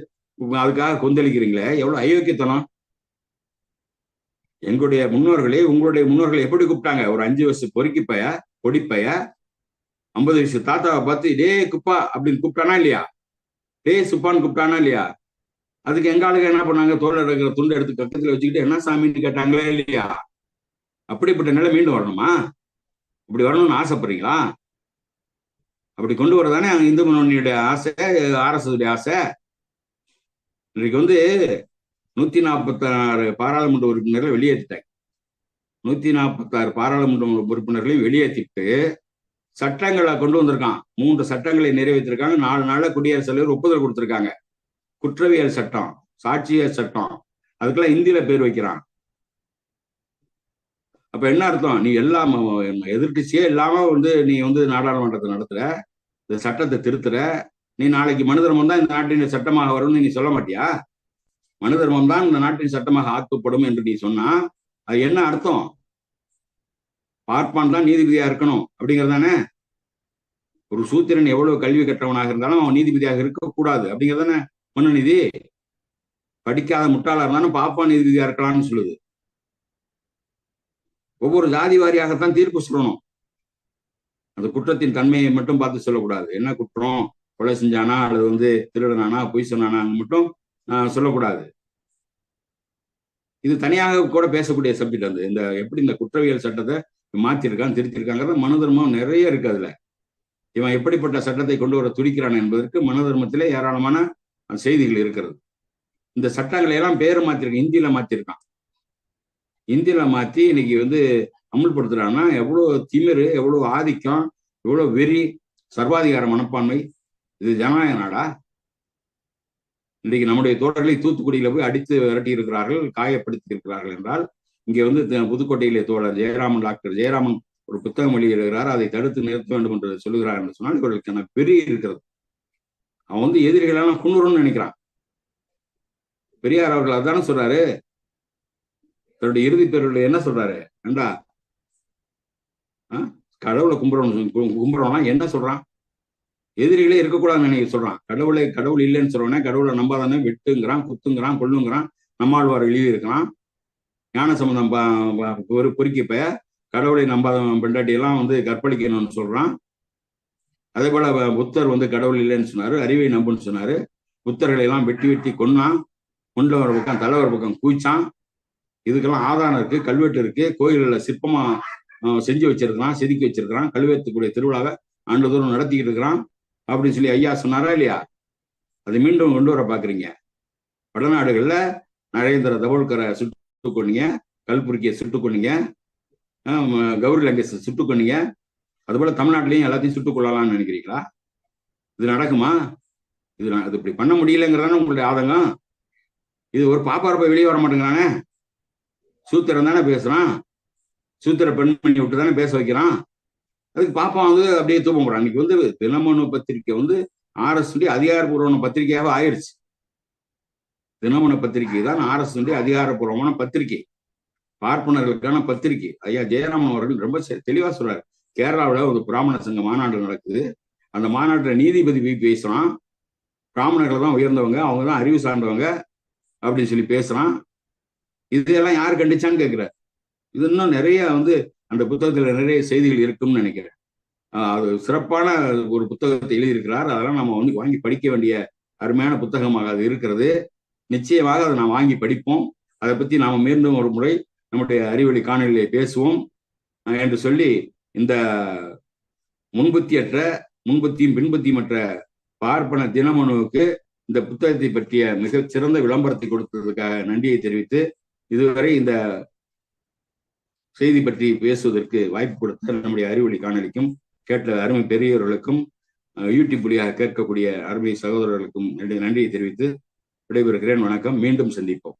அதுக்காக கொந்தளிக்கிறீங்களே, எவ்வளவு அயோக்கியத்தனம்! எங்களுடைய முன்னோர்களே, உங்களுடைய முன்னோர்களை எப்படி கூப்பிட்டாங்க? ஒரு 5 வயசு பொறுக்கிப்பைய, பொடிப்பைய 50 வயசு தாத்தாவை பார்த்து டே குப்பா அப்படின்னு கூப்பிட்டானா இல்லையா? டே சுப்பான்னு கூப்பிட்டானா இல்லையா? அதுக்கு எங்க ஆளுங்க என்ன பண்ணாங்க, தோல்ல இருக்கிற துண்டை எடுத்து பக்கத்துல வச்சுக்கிட்டு என்ன சாமின்னு கேட்டாங்களே இல்லையா? அப்படிப்பட்ட நிலை மீண்டும் வரணுமா? இப்படி வரணும்னு ஆசைப்படுறீங்களா? அப்படி கொண்டு வரதானே இந்து முன்னணியுடைய ஆசை, RSS ஆசை. இன்றைக்கு வந்து 146 பாராளுமன்ற உறுப்பினர்களை வெளியேற்றிட்டாங்க. 146 பாராளுமன்ற உறுப்பினர்களையும் வெளியேற்றிட்டு சட்டங்களை கொண்டு வந்திருக்கான். 3 சட்டங்களை நிறைவேற்றிருக்காங்க. 4 நாள்ல குடியரசுத் தலைவர் ஒப்புதல் கொடுத்திருக்காங்க. குற்றவியல் சட்டம், சாட்சியல் சட்டம், அதுக்கெல்லாம் இந்தியில பேர் வைக்கிறான். அப்ப என்ன அர்த்தம்? நீ எல்லாம் எதிர்கட்சியே இல்லாம வந்து நீ வந்து நாடாளுமன்றத்தை நடத்துற, இந்த சட்டத்தை திருத்துற. நீ நாளைக்கு மனு தர்மம் தான் இந்த நாட்டின் சட்டமாக வரும்னு நீ சொல்ல மாட்டியா? மனு தர்மம் தான் இந்த நாட்டின் சட்டமாக ஆக்கப்படும் என்று நீ சொன்னா அது என்ன அர்த்தம்? பார்ப்பான் தான் நீதிபதியா இருக்கணும் அப்படிங்கிறதானே? ஒரு சூத்திரன் எவ்வளவு கல்வி கற்றவனாக இருந்தாலும் அவன் நீதிபதியாக இருக்கக்கூடாது அப்படிங்கிறதானே மனு நீதி. படிக்காத முட்டாளா இருந்தாலும் பாப்பா நீதிபதியா இருக்கலாம்னு சொல்லுது. ஒவ்வொரு ஜாதி வாரியாகத்தான் தீர்ப்பு சொல்லணும். அந்த குற்றத்தின் தன்மையை மட்டும் பார்த்து சொல்லக்கூடாது. என்ன குற்றம், கொலை செஞ்சானா அல்லது வந்து திருடனானா பொய் சொன்னானா மட்டும் சொல்லக்கூடாது. இது தனியாக கூட பேசக்கூடிய சப்ஜெக்ட். அந்த இந்த எப்படி இந்த குற்றவியல் சட்டத்தை மாத்திருக்கான் திருத்திருக்காங்கிறது மனு தர்மம் நிறைய இருக்கு. அதுல இவன் எப்படிப்பட்ட சட்டத்தை கொண்டு வர துடிக்கிறான் என்பதற்கு மனு தர்மத்திலே ஏராளமான செய்திகள் இருக்கிறது. இந்த சட்டங்களை எல்லாம் பேரை மாத்திருக்கான், இந்தியில மாத்திருக்கான். இந்தியில மாத்தி இன்னைக்கு வந்து அமுல்படுத்துறான்னா எவ்வளவு திமிரு, எவ்வளவு ஆதிக்கம், எவ்வளவு வெறி, சர்வாதிகார மனப்பான்மை. இது ஜனநாயக நாடா? இன்றைக்கு நம்முடைய தோழர்களை தூத்துக்குடியில போய் அடித்து விரட்டி இருக்கிறார்கள், காயப்படுத்தி இருக்கிறார்கள் என்றால், இங்கே வந்து புதுக்கோட்டையிலே தோழர் ஜெயராமன், டாக்டர் ஜெயராமன் ஒரு புத்தகம் வெளியிடுகிறார், அதை தடுத்து நிறுத்த வேண்டும் என்று சொல்லுகிறார் என்று சொன்னால் இவர்களுக்கான பெரிய இருக்கிறது. அவன் வந்து எதிரிகளெல்லாம் குன்னுறோம்னு நினைக்கிறான். பெரியார் அவர்கள் அதானே சொல்றாரு தன்னுடைய இறுதி பேருடைய. என்ன சொல்றாரு? ஏண்டா கடவுளை கும்புறோம்னா என்ன சொல்றான்? எதிரிகளே இருக்கக்கூடாதுன்னு நினைக்க சொல்றான். கடவுள் இல்லைன்னு சொல்றவனே கடவுளை நம்பாதானே வெட்டுங்கிறான், குத்துங்கிறான், கொல்லுங்கிறான். நம்மாழ்வார் எழுதி இருக்கிறான். ஞான சம்பந்தம் ஒரு பொறுக்கிப்ப கடவுளை நம்பாத பெண்டாட்டியெல்லாம் வந்து கற்பழிக்கணும்னு சொல்றான். அதே போல புத்தர் வந்து கடவுள் இல்லைன்னு சொன்னாரு, அறிவை நம்புன்னு சொன்னாரு. புத்தர்களை எல்லாம் வெட்டி வெட்டி கொன்னான். கொண்டவர் பக்கம் தலைவர் பக்கம் கூச்சான். இதுக்கெல்லாம் ஆதாரம் இருக்கு, கல்வெட்டு இருக்கு, கோயில்களில் சிற்பமா செஞ்சு வச்சிருக்கிறான், செதுக்கி வச்சிருக்கிறான். கல்வெட்டுக்குரிய திருவிழாவை ஆண்டுதோறும் நடத்திக்கிட்டு இருக்கிறான் அப்படின்னு சொல்லி ஐயா சொன்னாரா இல்லையா? அதை மீண்டும் கொண்டு வர பாக்குறீங்க. வடநாடுகள்ல நரேந்திர தபோல்கரை சுட்டு கொண்டீங்க, கல்புர்கியை சுட்டு கொண்டீங்க, கௌரி லங்கேஷை சுட்டு கொண்டீங்க. அதுபோல தமிழ்நாட்டிலையும் எல்லாத்தையும் சுட்டுக் கொள்ளலாம்னு நினைக்கிறீங்களா? இது நடக்குமா? இது இப்படி பண்ண முடியலங்கிறதானே உங்களுடைய ஆதங்கம். இது ஒரு பாப்பாரப்ப வெளியே வர மாட்டேங்கிறானே. சூத்திரம் தானே பேசுறான், சூத்திர பெண்மணி விட்டு தானே பேச வைக்கிறான். அதுக்கு பாப்பா வந்து அப்படியே தூக்கம் போறான். இன்னைக்கு வந்து தினமனு பத்திரிகை வந்து RS அதிகாரப்பூர்வமான பத்திரிகையாக ஆயிடுச்சு. தினமனு பத்திரிகை தான் RS அதிகாரப்பூர்வமான பத்திரிகை, பார்ப்பனர்களுக்கான பத்திரிகை. ஐயா ஜெயராமன் அவர்கள் ரொம்ப தெளிவா சொல்றாரு. கேரளாவில் ஒரு பிராமண சங்க மாநாடு நடக்குது. அந்த மாநாட்டில் நீதிபதி போய் பேசுறான், பிராமணர்கள் தான் உயர்ந்தவங்க, அவங்க தான் அறிவு சார்ந்தவங்க அப்படின்னு சொல்லி பேசுறான். இதெல்லாம் யார் கண்டிச்சான்னு கேட்கிற. இது இன்னும் நிறைய வந்து அந்த புத்தகத்துல நிறைய செய்திகள் இருக்கும்னு நினைக்கிறேன். அது சிறப்பான ஒரு புத்தகத்தை எழுதியிருக்கிறார். அதெல்லாம் நம்ம வந்து வாங்கி படிக்க வேண்டிய அருமையான புத்தகமாக அது இருக்கிறது. நிச்சயமாக அதை நாம் வாங்கி படிப்போம். அதை பத்தி நாம மீண்டும் ஒரு முறை நம்முடைய அறிவொளி காணொலியிலே பேசுவோம் என்று சொல்லி, இந்த முன்புத்தியும் பின்புத்தியுமற்ற பார்ப்பன தினமனுவுக்கு இந்த புத்தகத்தை பற்றிய மிகச் சிறந்த விளம்பரத்தை கொடுத்ததுக்காக நன்றியை தெரிவித்து, இதுவரை இந்த செய்தி பற்றி பேசுவதற்கு வாய்ப்பு கொடுத்த நம்முடைய அறிவொளி காணொலிக்கும் கேட்ட அருமை பெரியவர்களுக்கும் யூடியூப் வழியாக கேட்கக்கூடிய அருமை சகோதரர்களுக்கும் நன்றியை தெரிவித்து விடைபெறுகிறேன். வணக்கம். மீண்டும் சந்திப்போம்.